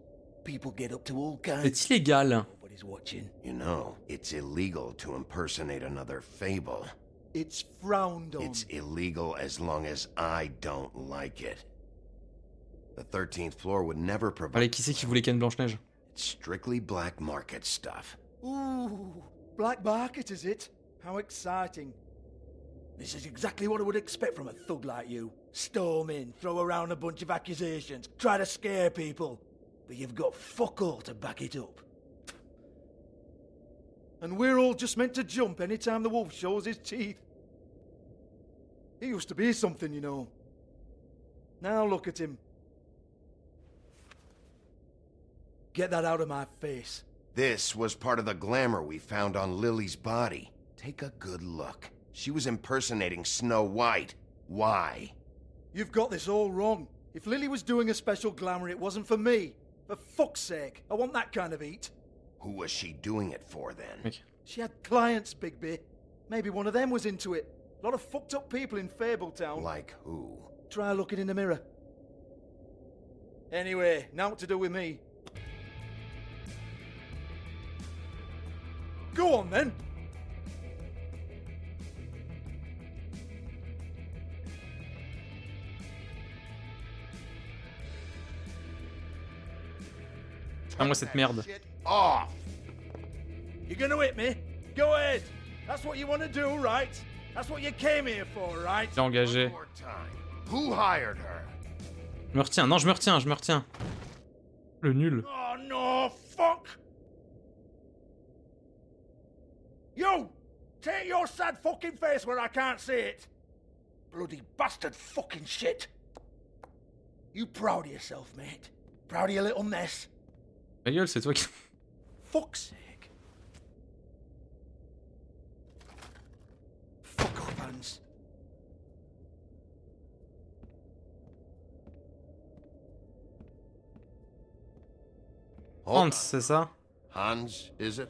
People get up to all kinds. C'est illégal. Nobody's watching. You know, it's illegal to impersonate another fable. It's frowned on. It's illegal as long as I don't like it. The 13th floor would never provide... Allez, qui c'est qui voulait Ken Blanche-Neige? It's strictly black market stuff. Ooh, black market, is it? How exciting. This is exactly what I would expect from a thug like you. Storm in, throw around a bunch of accusations, try to scare people. But you've got fuck all to back it up. And we're all just meant to jump any time the wolf shows his teeth. He used to be something, you know. Now look at him. Get that out of my face. This was part of the glamour we found on Lily's body. Take a good look. She was impersonating Snow White. Why? You've got this all wrong. If Lily was doing a special glamour, it wasn't for me. For fuck's sake, I want that kind of eat. Who was she doing it for then? Mec. She had clients, Bigby. Maybe one of them was into it. A lot of fucked up people in Fabletown. Like who? Try looking in the mirror. Anyway, now what to do with me? Go on then. Ah, moi cette merde. Shit off! You gonna hit me? Go ahead. That's what you want to do, right? That's what you came here for, right? J'ai engagé. One more time. Who hired her? Je me retiens. Non, je me retiens, je me retiens. Le nul. Oh no, fuck! You! Take your sad fucking face where I can't see it! Bloody bastard fucking shit! You proud of yourself, mate? Proud of your little mess? Ma gueule, c'est toi qui... Fuck's sake. Fuck off, Hans. Hans, c'est ça? Hans, is it?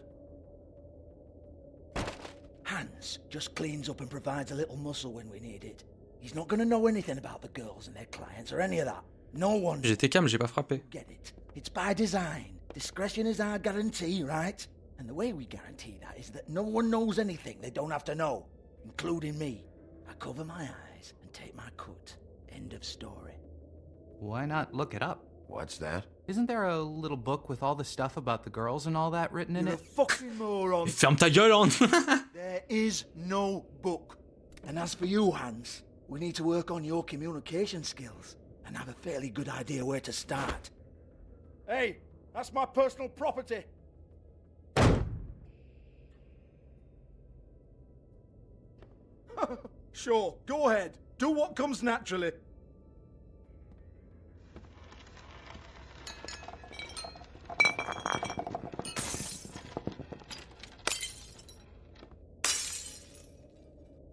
Hans just cleans up and provides a little muscle when we need it. He's not gonna know anything about the girls and their clients or any of that. No one. J'étais calme, j'ai pas frappé. Get it? It's by design. Discretion is our guarantee, right? And the way we guarantee that is that no one knows anything they don't have to know, including me. I cover my eyes and take my cut. End of story. Why not look it up? What's that? Isn't there a little book with all the stuff about the girls and all that written in You're it? a fucking moron. Ferme ta gueule, Hans. There is no book. And as for you, Hans, we need to work on your communication skills and have a fairly good idea where to start. Hey, that's my personal property. Sure, go ahead. Do what comes naturally.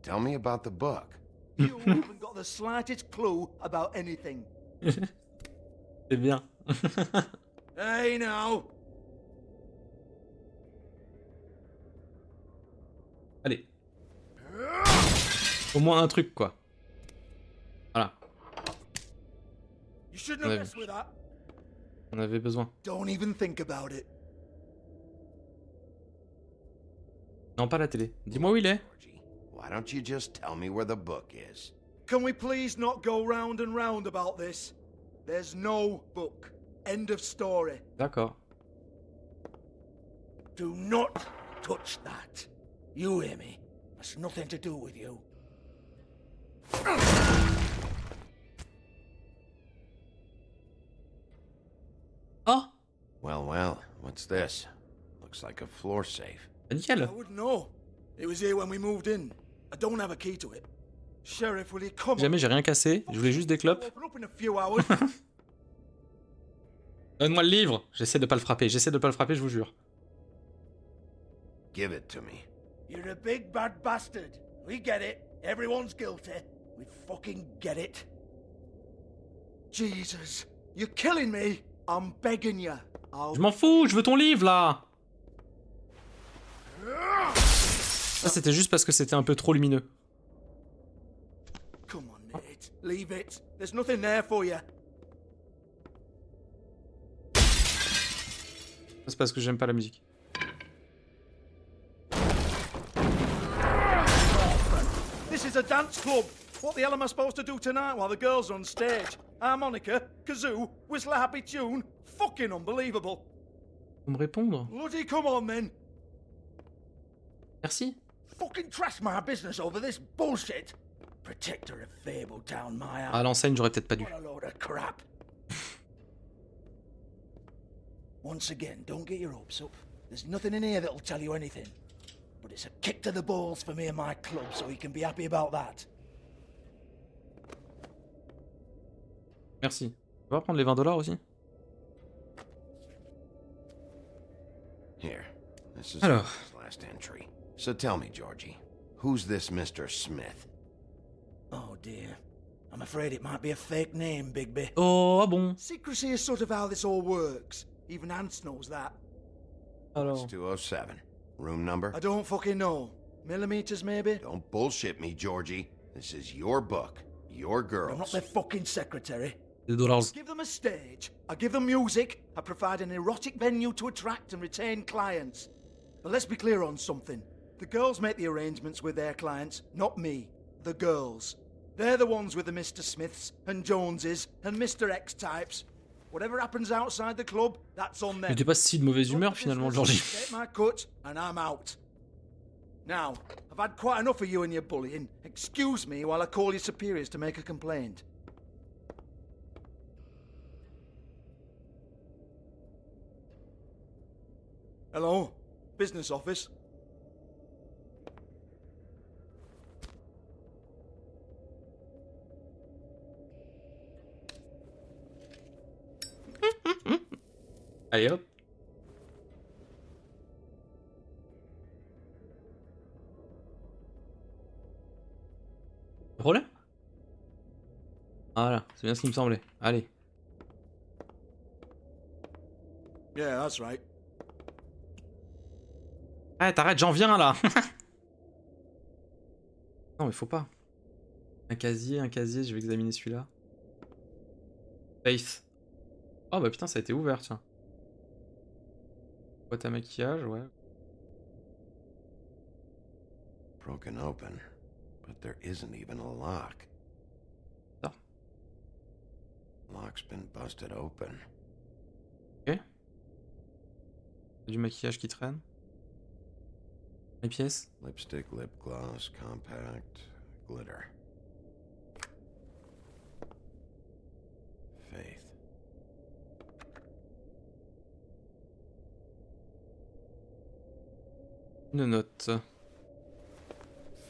Tell me about the book. You haven't got the slightest clue about anything. C'est bien. Hey now! Allez. Au moins un truc, quoi. Voilà. You shouldn't have messed with that. On avait besoin. Don't even think about it. Non, pas la télé. Dis-moi où il est. Why don't you just tell me where the book is? Can we please not go round and round about this? There's no book. End of story. D'accord. Do not touch that. You hear me? That's nothing to do with you. Oh! Well, what's this? Looks like a floor safe. Nickel. I wouldn't know. It was here when we moved in. I don't have a key to it. Sheriff, will you come? Jamais j'ai rien cassé. Je voulais juste des clopes. Open up in a few hours. Donne-moi le livre. J'essaie de pas le frapper. Je vous jure. Give it to me. You're a big bad bastard. We get it. Everyone's guilty. We fucking get it. Jesus, you're killing me. I'm begging you. Je m'en fous. Je veux ton livre là. Ça c'était juste parce que c'était un peu trop lumineux. Come on, Nate. Leave it. There's nothing there for you. C'est parce que j'aime pas la musique. This is a dance club. What the hell am I supposed to do tonight while the girls are on stage? Harmonica, kazoo, whistle a happy tune. Fucking unbelievable. Faut me répondre. Bloody come on then. Merci. Fucking trash my business over this bullshit. Protector of Fabletown, my ass. À l'enseigne, j'aurais peut-être pas dû. What a load of crap. Once again, don't get your hopes up. There's nothing in here that'll tell you anything. But it's a kick to the balls for me and my club, so you can be happy about that. Merci. Tu vas prendre les $20 aussi? Here, this is Alors. his last entry. So tell me, Georgie, who's this Mr. Smith? Oh dear. I'm afraid it might be a fake name, Bigby. Oh, ah bon. Secrecy is sort of how this all works. Even Ants knows that. Alors. It's 207. Room number? I don't fucking know. Millimeters, maybe? Don't bullshit me, Georgie. This is your book. Your girls. I'm not their fucking secretary. $2. Give them a stage. I give them music. I provide an erotic venue to attract and retain clients. But let's be clear on something. The girls make the arrangements with their clients, not me. The girls. They're the ones with the Mr. Smiths and Joneses and Mr. X types. Whatever happens outside the club, that's on them. J'étais pas si de mauvaise humeur finalement, Georgie. Take my cut and I'm out. Now, I've had quite enough of you and your bullying. Excuse me while I call your superiors to make a complaint. Hello? Business office? Allez hop. Problème? Voilà, c'est bien ce qui me semblait. Allez. Yeah, that's right. Ouais, t'arrêtes, j'en viens là. Non, mais faut pas. Un casier, je vais examiner celui-là. Faith. Oh bah putain, ça a été ouvert, tiens. Boîte à maquillage, ouais. Broken open, but there isn't even a lock. Ah. Lock's been busted open. Ok. Du maquillage qui traîne. Les pièces. Lipstick, lip gloss, compact, glitter. Faith. Une note.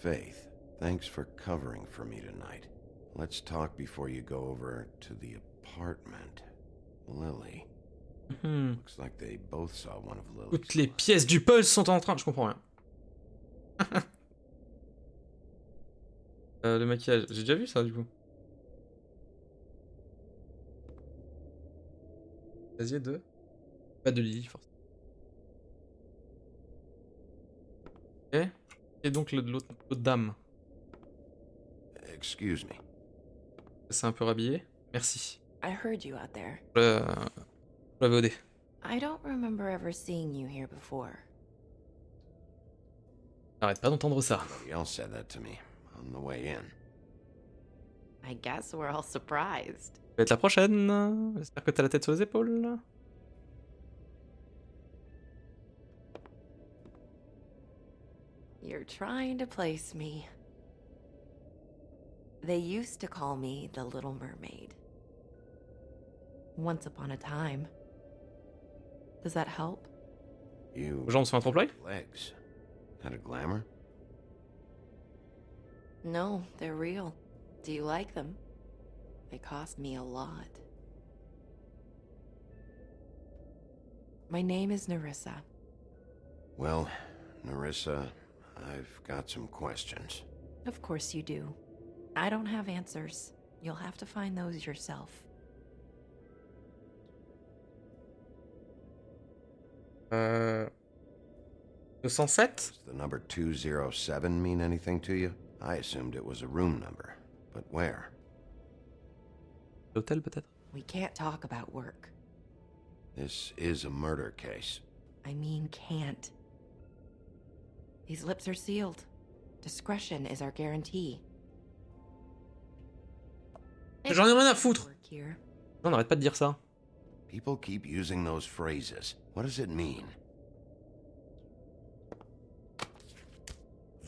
Faith, thanks for covering for me tonight. Let's talk before you go over to the apartment. Lily. Looks like they both saw one of Lily's. Toutes les pièces du puzzle sont en train... Je comprends rien. Le maquillage, j'ai déjà vu ça du coup. Casier de... Pas de Lily, forcément. Ok. Et donc l'autre dame. Excuse me. C'est un peu rhabillé. Merci. I heard you out there. Pour la VOD. I don't remember ever seeing you here before. Arrête pas d'entendre ça. Somebody else said that to me on the way in. I guess we're all surprised. Ça va être la prochaine. J'espère que t'as la tête sur les épaules. You're trying to place me. They used to call me the Little Mermaid. Once upon a time. Does that help? You... Aux jambes sont un trompe-l'œil? Legs. Had a glamour? No, they're real. Do you like them? They cost me a lot. My name is Narissa. Well, Narissa, I've got some questions. Of course you do. I don't have answers. You'll have to find those yourself. 207? Does the number 207 mean anything to you? I assumed it was a room number. But where? L'hôtel peut-être? We can't talk about work. This is a murder case. I mean can't. These lips are sealed. Discretion is our guarantee. J'en ai rien à foutre! Work here. Non, n'arrête pas de dire ça. People keep using those phrases. What does it mean?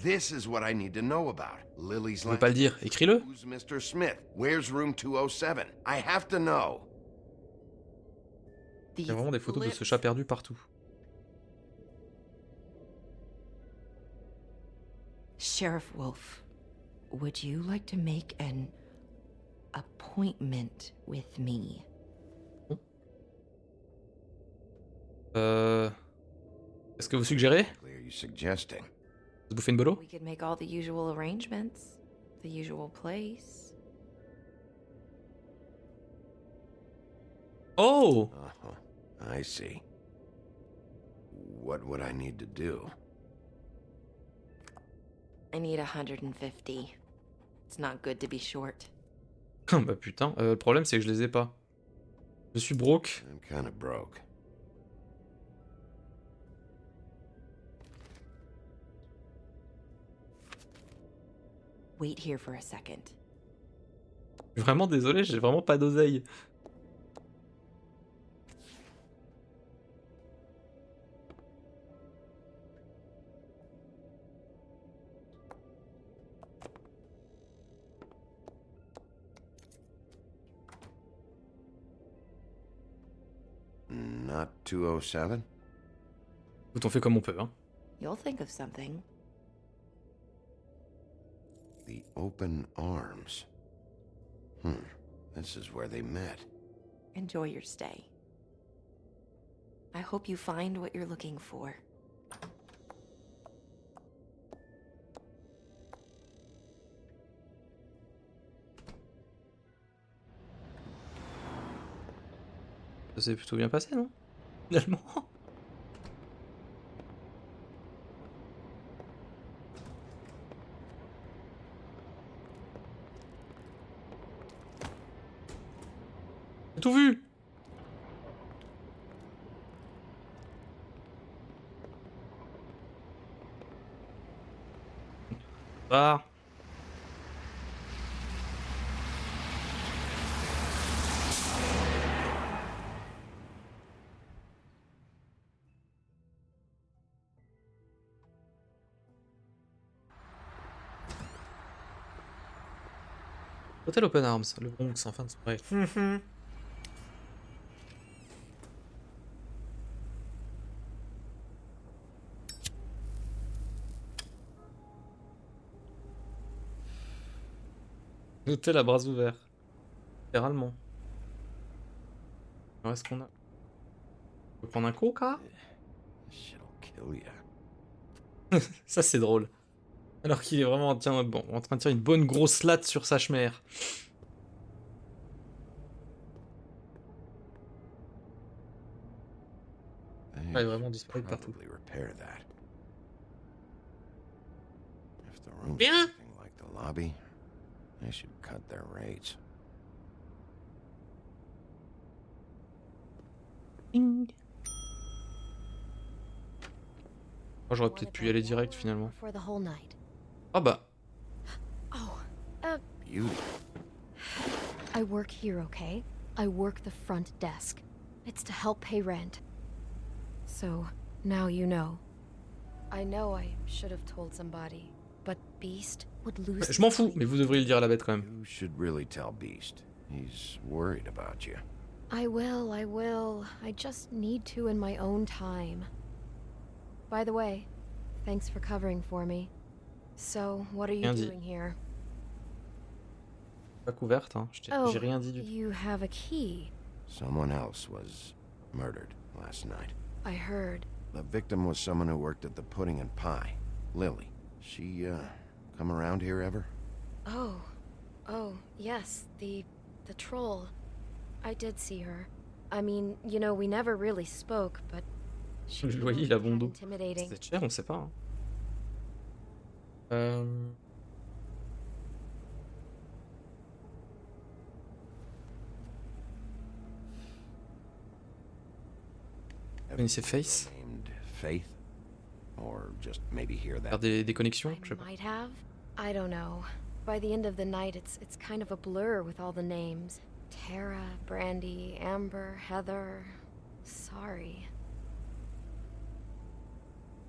This is what I need to know about. Lily's Tu veux pas le dire, écris-le. Who's Mr. Smith? Where's room 207? I have to know. Il y a vraiment des photos de ce chat perdu partout. Sheriff Wolf, would you like to make an appointment with me? Est-ce que vous suggérez What are you suggesting? de bouffer une bolo? We could make all the usual arrangements, the usual place. Oh! Uh-huh. I see. What would I need to do? I need 150. It's not good to be short. Bah putain, le problème c'est que je les ai pas. Je suis broke. I'm kind of broke. Wait here for a second. Je suis vraiment désolé, j'ai vraiment pas d'oseille. Not 207? Écoute, on fait comme on peut, hein. You'll think of something. The open arms. This is where they met. Enjoy your stay. I hope you find what you're looking for. Ça s'est plutôt bien passé, non? Finalement. J'ai tout vu! Ah. Hôtel Open Arms, le Bronx en fin de soirée. Hôtel à bras ouverts. Littéralement. Alors est-ce qu'on a... On peut prendre un coca? Shit'll kill ya. Ça c'est drôle. Alors qu'il est vraiment bon, en train de tirer une bonne grosse latte sur sa chmère. Ah, il est vraiment disparu de partout. Repair that. If the room's Bien. anything like the lobby, they should cut their rates. Moi, j'aurais peut-être pu y aller direct finalement. For the whole night. Ah bah. Oh, Beauty. I work here, okay? I work the front desk. It's to help pay rent. So, now you know. I know I should have told somebody, but Beast would lose. Je m'en fous, mais vous devriez le dire à la bête quand même. You should really tell Beast. He's worried about you. I will, I will. I just need to in my own time. By the way, thanks for covering for me. So, what are you Rien dit. doing here? Pas couverte, hein. J'ai rien dit du tout. You have a key. Someone else was murdered last night. I heard. The victim was someone who worked at the Pudding and Pie. Lily. She, come around here ever? Oh, yes, the troll. I did see her. I mean, you know, we never really spoke, but she Le loyer, il a bon kinda dos. intimidating. C'est cher, on sait pas. Hein. Connaissez Face? Named Faith? Or just maybe hear Faire that? des connexions? Je sais pas. Might have. I don't know. By the end of the night, it's kind of a blur with all the names. Tara, Brandy, Amber, Heather. Sorry.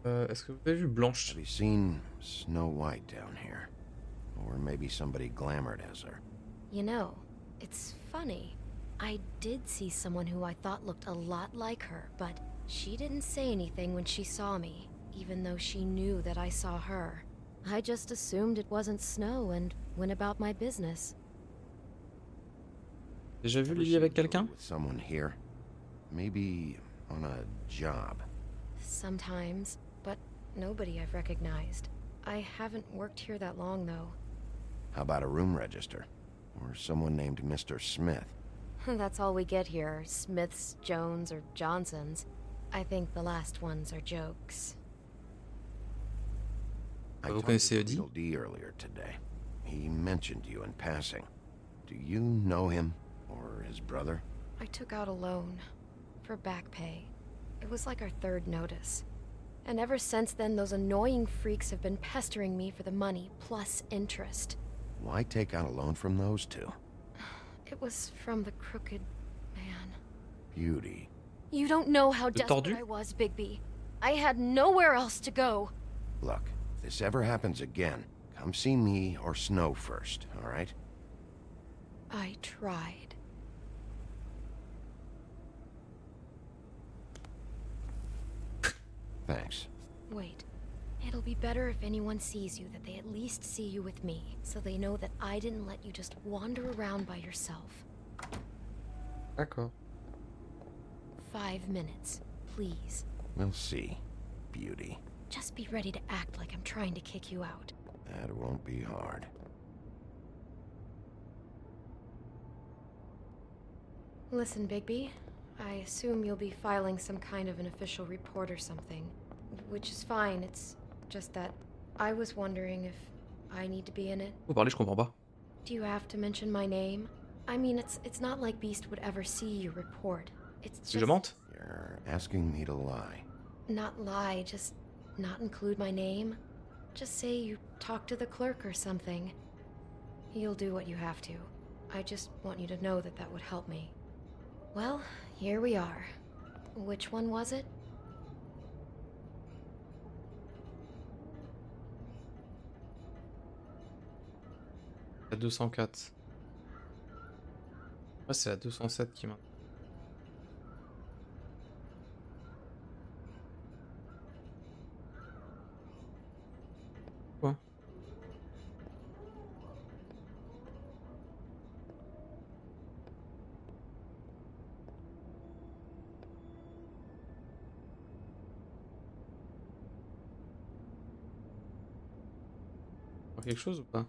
Est-ce que vous avez vu Blanche? Have you seen Snow White down here? Or maybe somebody glamored as her? You know, it's funny. I did see someone who I thought looked a lot like her, but she didn't say anything when she saw me, even though she knew that I saw her. I just assumed it wasn't Snow and went about my business. Déjà vu Lily avec quelqu'un? With someone here? Maybe on a job? Sometimes, but nobody I've recognized. I haven't worked here that long, though. How about a room register? Or someone named Mr. Smith? That's all we get here, Smiths, Jones, or Johnsons. I think the last ones are jokes. I Vous talked connaissez to Eddie? D earlier today. He mentioned you in passing. Do you know him? Or his brother? I took out a loan for back pay. It was like our third notice. And ever since then, those annoying freaks have been pestering me for the money, plus interest. Why take out a loan from those two? It was from the crooked man. Beauty. You don't know how Le desperate tordu? I was, Bigby. I had nowhere else to go. Look, if this ever happens again, come see me or Snow first, alright? I tried. Thanks. Wait. It'll be better if anyone sees you that they at least see you with me, so they know that I didn't let you just wander around by yourself. D'accord. 5 minutes, please. We'll see, Beauty. Just be ready to act like I'm trying to kick you out. That won't be hard. Listen, Bigby. I assume you'll be filing some kind of an official report or something. Which is fine, it's just that I was wondering if I need to be in it. Vous parlez, je comprends pas. Do you have to mention my name? I mean, it's not like Beast would ever see your report. It's Je just... mente? You're asking me to lie. Not lie, just not include my name. Just say you talked to the clerk or something. You'll do what you have to. I just want you to know that that would help me. Well, here we are. Which one was it? La 204. Ouais, c'est la 207 qui m'a... Quoi? quelque chose ou pas?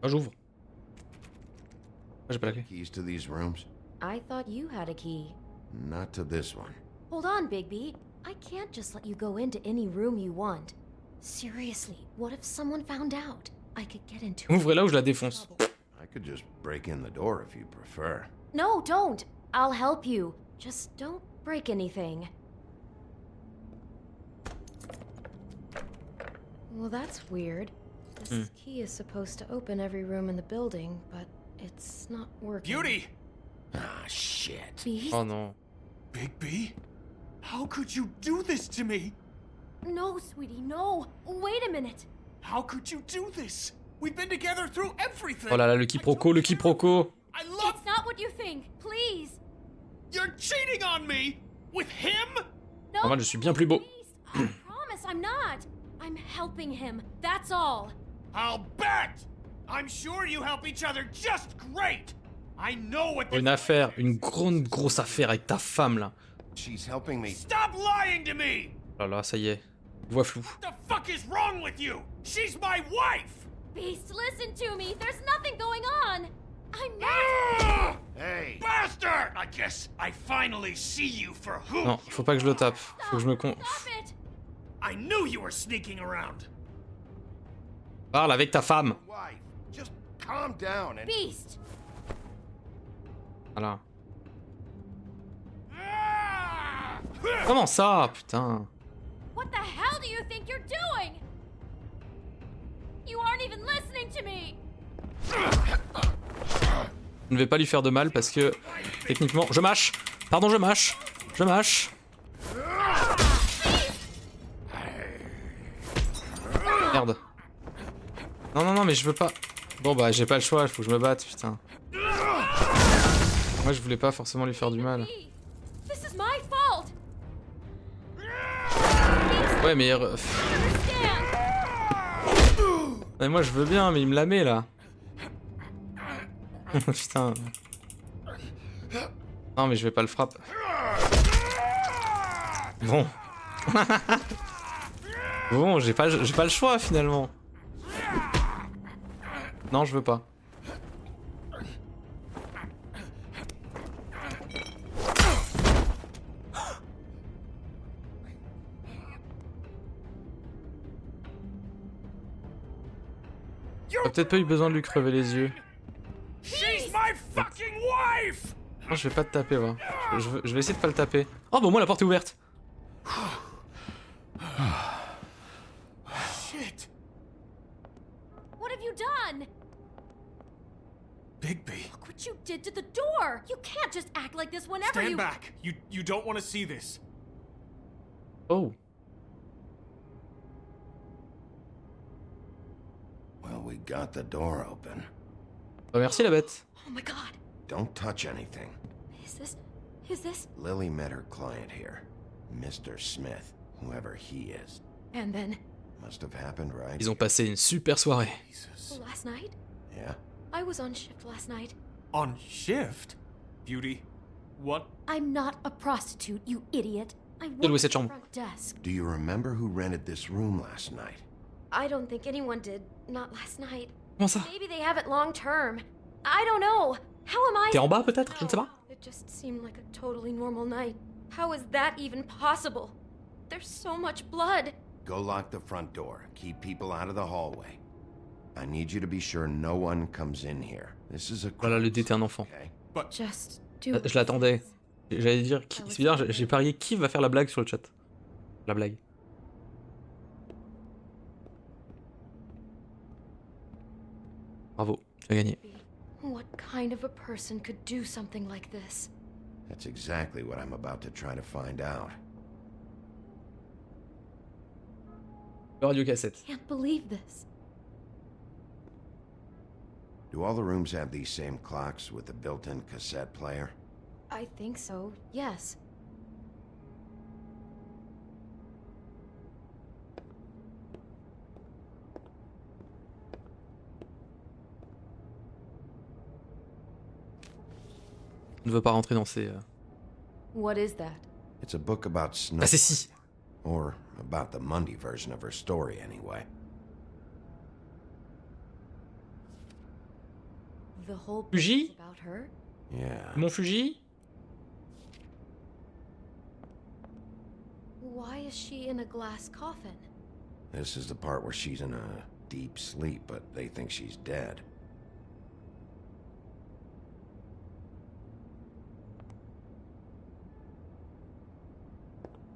Ah, j'ouvre. Ah, j'ai pas la clé. Keys to these rooms? I thought you had a key. Not to this one. Hold on, Bigby. I can't just let you go into any room you want. Seriously, what if someone found out? I could get into Ouvrez là ou je la défonce. I could just break in the door if you prefer. No, don't. I'll help you. Just don't break anything. Well, that's weird. This key is supposed to open every room in the building, but it's not working. Beauty! Ah, shit. Beast? Oh non. Bigby? How could you do this to me? No, sweetie, no. Wait a minute. How could you do this? We've been together through everything. Oh là là, le quiproquo, le quiproquo. I love. It's not what you think. Please. You're cheating on me with him. No. Normal, je suis bien plus beau. I promise I'm not. I'm helping him. That's all. I'll bet. I'm sure you help each other just great. I know what. Une affaire, une grande grosse affaire avec ta femme là. She's helping me. Stop lying to me. Oh là là, ça y est. Voix floue. What the fuck is wrong with you? She's my wife. Beast, listen to me. There's nothing going on. I'm not. Hey. Bastard! I guess I finally see you for who. Non, faut pas que je le tape. Faut que je me con. Stop it. I knew you were sneaking around. Parle avec ta femme. Wife, just calm down and. Beast. Voilà. Comment ça, putain? What the hell do you think you're doing? You aren't even listening to me. Je ne vais pas lui faire de mal parce que techniquement, je mâche. Pardon, je mâche. Je mâche. Merde. Non, non, non, mais je veux pas. Bon, bah, j'ai pas le choix, il faut que je me batte, putain. Moi, je voulais pas forcément lui faire du mal. This is my fault. Ouais, mais. Mais moi, je veux bien, mais il me la met là. Putain. Non, mais je vais pas le frapper. Bon. Bon, j'ai pas le choix finalement. Non, je veux pas. J'aurais peut-être pas eu besoin de lui crever les yeux. She's my fucking wife. Non, je vais pas te taper, ouais. Je vais essayer de pas le taper. Oh, bah au moins la porte est ouverte. Shit. What have you done? Bigby. Look what you did to the door. You can't just act like this whenever Stand you. back. You don't want to see this. Oh. Well, we got the door open. Bah merci la bête. Oh my god. Don't touch anything. Is this? Lily met her client here, Mr. Smith, whoever he is. And then Must have happened, right? Ils ont passé une super soirée. last night? Yeah. I was on shift last night. On shift? Beauty, what? I'm not a prostitute, you idiot. I loué work cette at the chambre. front desk. Do you remember who rented this room last night? I don't think anyone did. Not last night. Comment ça? Maybe they have it long term. I don't know. How am I? T'es en bas peut-être? Je ne sais pas. It just seemed like a totally normal night. How is that even possible? There's so much blood. Go lock the front door. Keep people out of the hallway. I need you to be sure no one comes in here. This is a Voilà, le dé, t'es un enfant. Just do Je l'attendais. J'allais dire, c'est bizarre, j'ai parié qui va faire la blague sur le chat. La blague. Bravo, tu as gagné. What kind of a person could do something like this? That's exactly what I'm about to try to find out. Radio cassette. Can't believe this. Do all the rooms have these same clocks with a built-in cassette player? I think so, yes. Je ne veux pas rentrer dans ces... What is that? It's a book about Snow. Ah, c'est si. Or about the Mundy version of her story, anyway. The whole book Fuji? is about her? Yeah. Mon Fuji? Why is she in a glass coffin? This is the part where she's in a deep sleep, but they think she's dead.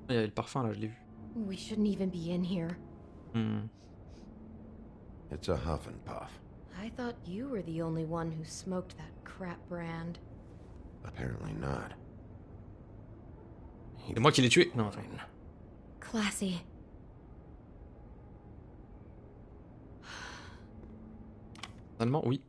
Il y avait le parfum là, je l'ai vu. We shouldn't even be in here. Hmm. It's a huff and puff. I thought you were the only one who smoked that crap brand. Apparently not. C'est moi qui l'ai tué? Non, attends. Classy. Allemand, oui.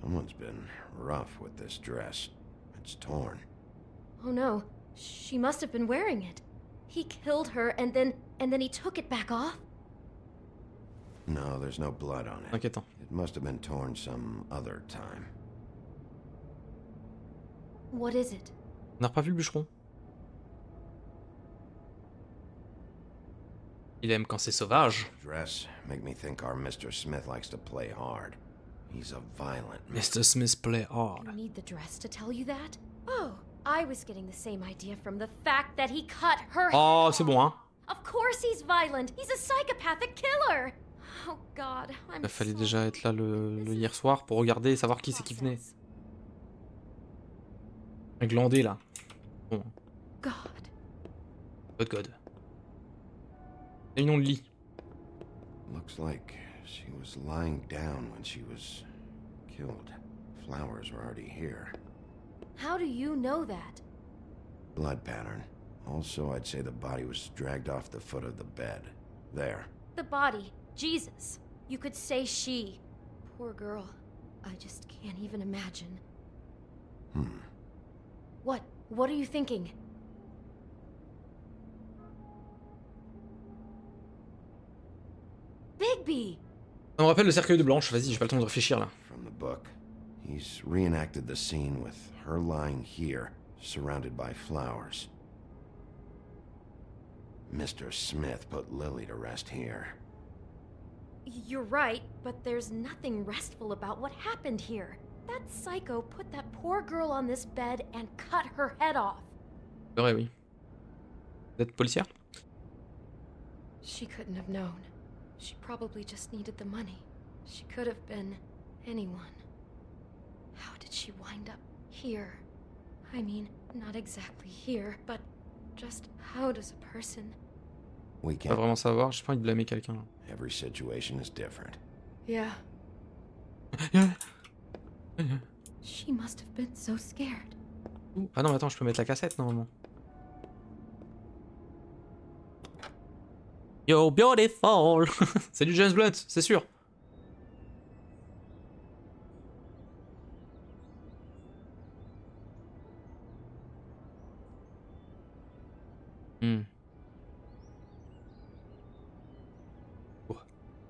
Someone's been rough with this dress. It's torn. Oh no, she must have been wearing it. He killed her and then he took it back off? No, there's no blood on it. Inquiétant. It must have been torn some other time. What is it? On n'a pas vu le bûcheron. Il aime quand c'est sauvage. Dress make me think our Mr. Smith likes to play hard. He's a violent man. Mr. Smith play hard. You need the dress to tell you that? Oh, I was getting the same idea from the fact that he cut her Oh, head c'est off. bon, hein. Of course he's violent. He's a psychopathic killer. Oh God, I'm Il fallait so... déjà être là le hier soir pour regarder et savoir qui c'est qui venait. Un glandé là. Bon. God. God. Et nom de lit. Looks like she was lying down when she was killed. Flowers were already here. How do you know that? Blood pattern. Also, I'd say the body was dragged off the foot of the bed. There. The body. Jesus. You could say she. Poor girl. I just can't even imagine. What? What are you thinking? Bigby! Ça me rappelle le cercueil de Blanche, vas-y, j'ai pas le temps de réfléchir là. From the book. He's reenacted the scene with her lying here, surrounded by flowers. Mr. Smith put Lily to rest here. You're right, but there's nothing restful about what happened here. That psycho put that poor girl on this bed and cut her head off. C'est vrai, oui. Vous êtes policière? She couldn't have known. She probably just needed the money. She could have been anyone. How did she wind up here? I mean, not exactly here, but just how does a person... We Pas can't. vraiment savoir, j'ai pas envie de blâmer quelqu'un. Every situation is different. Yeah. She must have been so scared. Ah non, mais attends, je peux mettre la cassette normalement. You're beautiful. C'est du James Blunt, c'est sûr.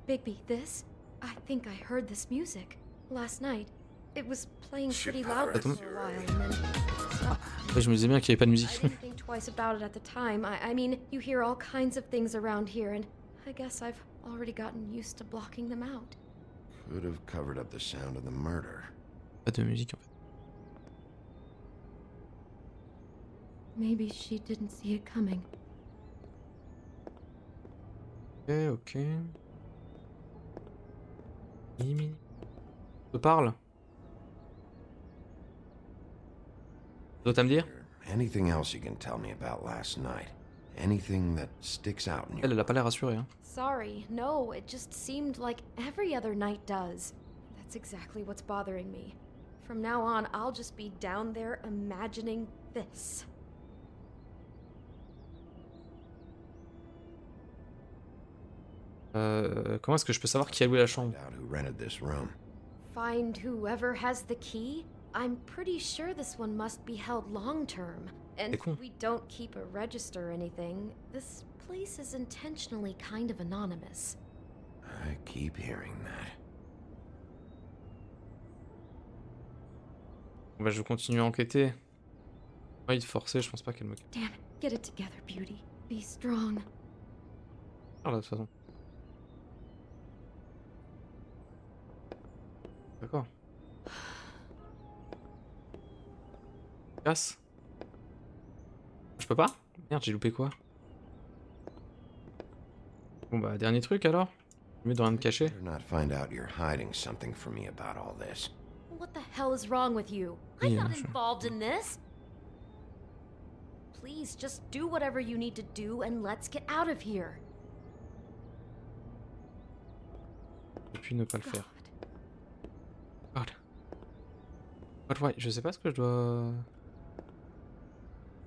Bigby, this? I think I heard this music. Last night. It was playing pretty loudly for a while and then stopped. Ouais, je me disais bien qu'il n'y avait pas de musique. I didn't think twice about it at the time. I mean, you hear all kinds of things around here, and I guess I've already gotten used to blocking them out. Could have covered up the sound of the murder. Pas de musique en fait. Maybe she didn't see it coming. Ok. Mini. Je parle. D'autres à me dire? Anything else you can tell me about last night? Anything that sticks out in you? Elle a pas l'air rassurée, hein. Sorry, no, it just seemed like every other night does. That's exactly what's bothering me. From now on, I'll just be down there imagining this. Comment est-ce que je peux savoir qui a loué la chambre? Find out who rented this room. Find whoever has the key? I'm pretty sure this one must be held long term. And con. we don't keep a register or anything. This place is intentionally kind of anonymous. I keep hearing that. Bah, je vais continuer à enquêter. Ouais, de forcer, je pense pas qu'elle me Damn it. Get it together, Beauty. Be strong. parle de toute façon. D'accord. Casse. Je peux pas? Merde, j'ai loupé quoi? Bon bah, dernier truc alors. Mieux de rien me cacher. Better not find out you're hiding something from me about all this. What the hell is wrong with you? I'm not involved in this. Please, just do whatever you need to do and let's get out of here. Et puis ne pas le faire. God. God, ouais, je sais pas ce que je dois...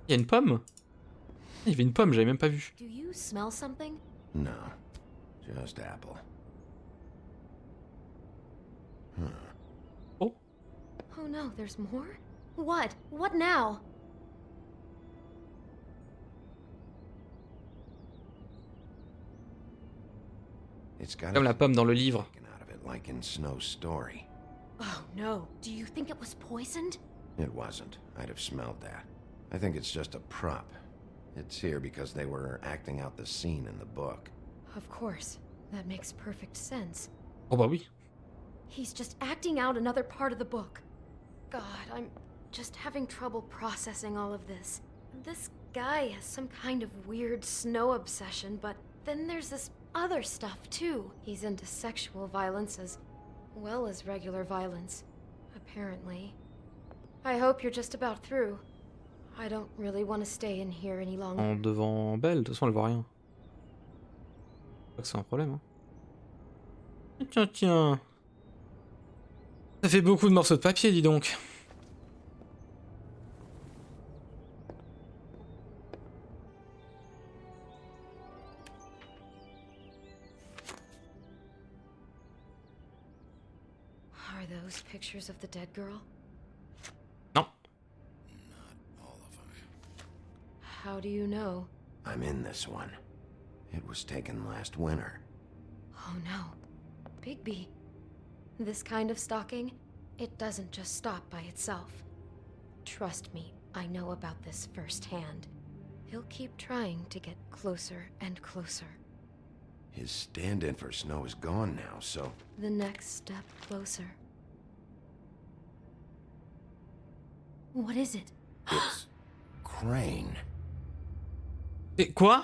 Il y a une pomme? Il y avait une pomme, j'avais même pas vu. Do you smell something? No, just apple. Oh. Oh no, there's more? What? What now? It's got Comme la pomme dans le livre. out of it like in Snow's story. Oh no, do you think it was poisoned? It wasn't. I'd have smelled that. I think it's just a prop. It's here because they were acting out the scene in the book. Of course, that makes perfect sense. Oh bah oui. He's just acting out another part of the book. God, I'm just having trouble processing all of this. This guy has some kind of weird snow obsession, but then there's this other stuff too. He's into sexual violence as well as regular violence, apparently. I hope you're just about through. I don't really want to stay in here any longer. En devant Belle, de toute façon elle voit rien. Pas que c'est un problème, hein. Tiens, tiens. Ça fait beaucoup de morceaux de papier, dis donc. Are those pictures of the dead girl? Non. How do you know? I'm in this one. It was taken last winter. Oh no. Bigby. This kind of stalking, it doesn't just stop by itself. Trust me, I know about this firsthand. He'll keep trying to get closer and closer. His stand-in for Snow is gone now, so... The next step closer. What is it? It's... Crane. Et quoi?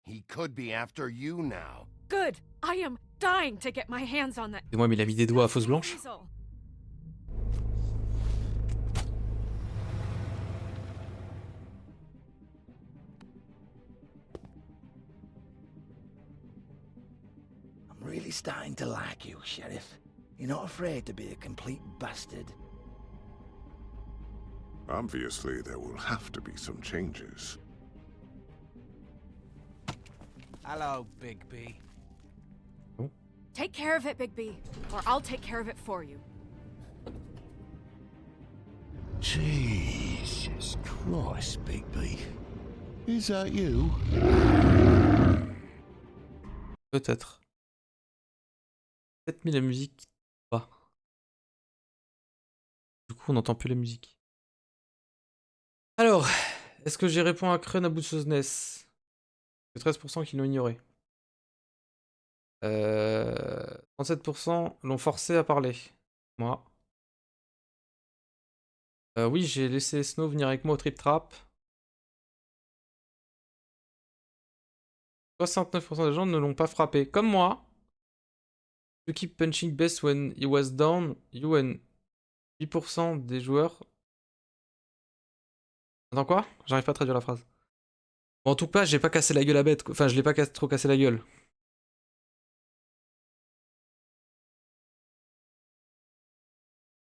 He could be after you now. Good. I am dying to get my hands on that. Et moi, mais il a mis des doigts à fausse blanche. Weasel. I'm really starting to like you, Sheriff. You're not afraid to be a complete bastard. Obviously, there will have to be some changes. Hello, Bigby. Take care of it, Bigby, or I'll take care of it for you. Jesus Christ, Bigby. Is that you? Peut-être. Peut-être mis la musique. Pas. Du coup, on n'entend plus la musique. Alors, est-ce que j'ai répondu à Crun à bout de saucenesse? 13% qui l'ont ignoré. 37% l'ont forcé à parler. Moi. Oui, j'ai laissé Snow venir avec moi au Trip Trap. 69% des gens ne l'ont pas frappé. Comme moi. You keep punching best when he was down. You and 8% des joueurs... Attends quoi? J'arrive pas à traduire la phrase. Bon, en tout cas, j'ai pas cassé la gueule à bête. Enfin, je l'ai pas trop cassé la gueule.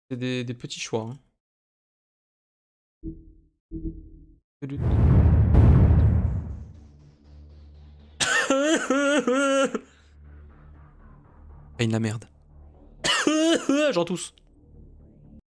C'est des petits choix. Hein. Paye la merde. J'en tousse.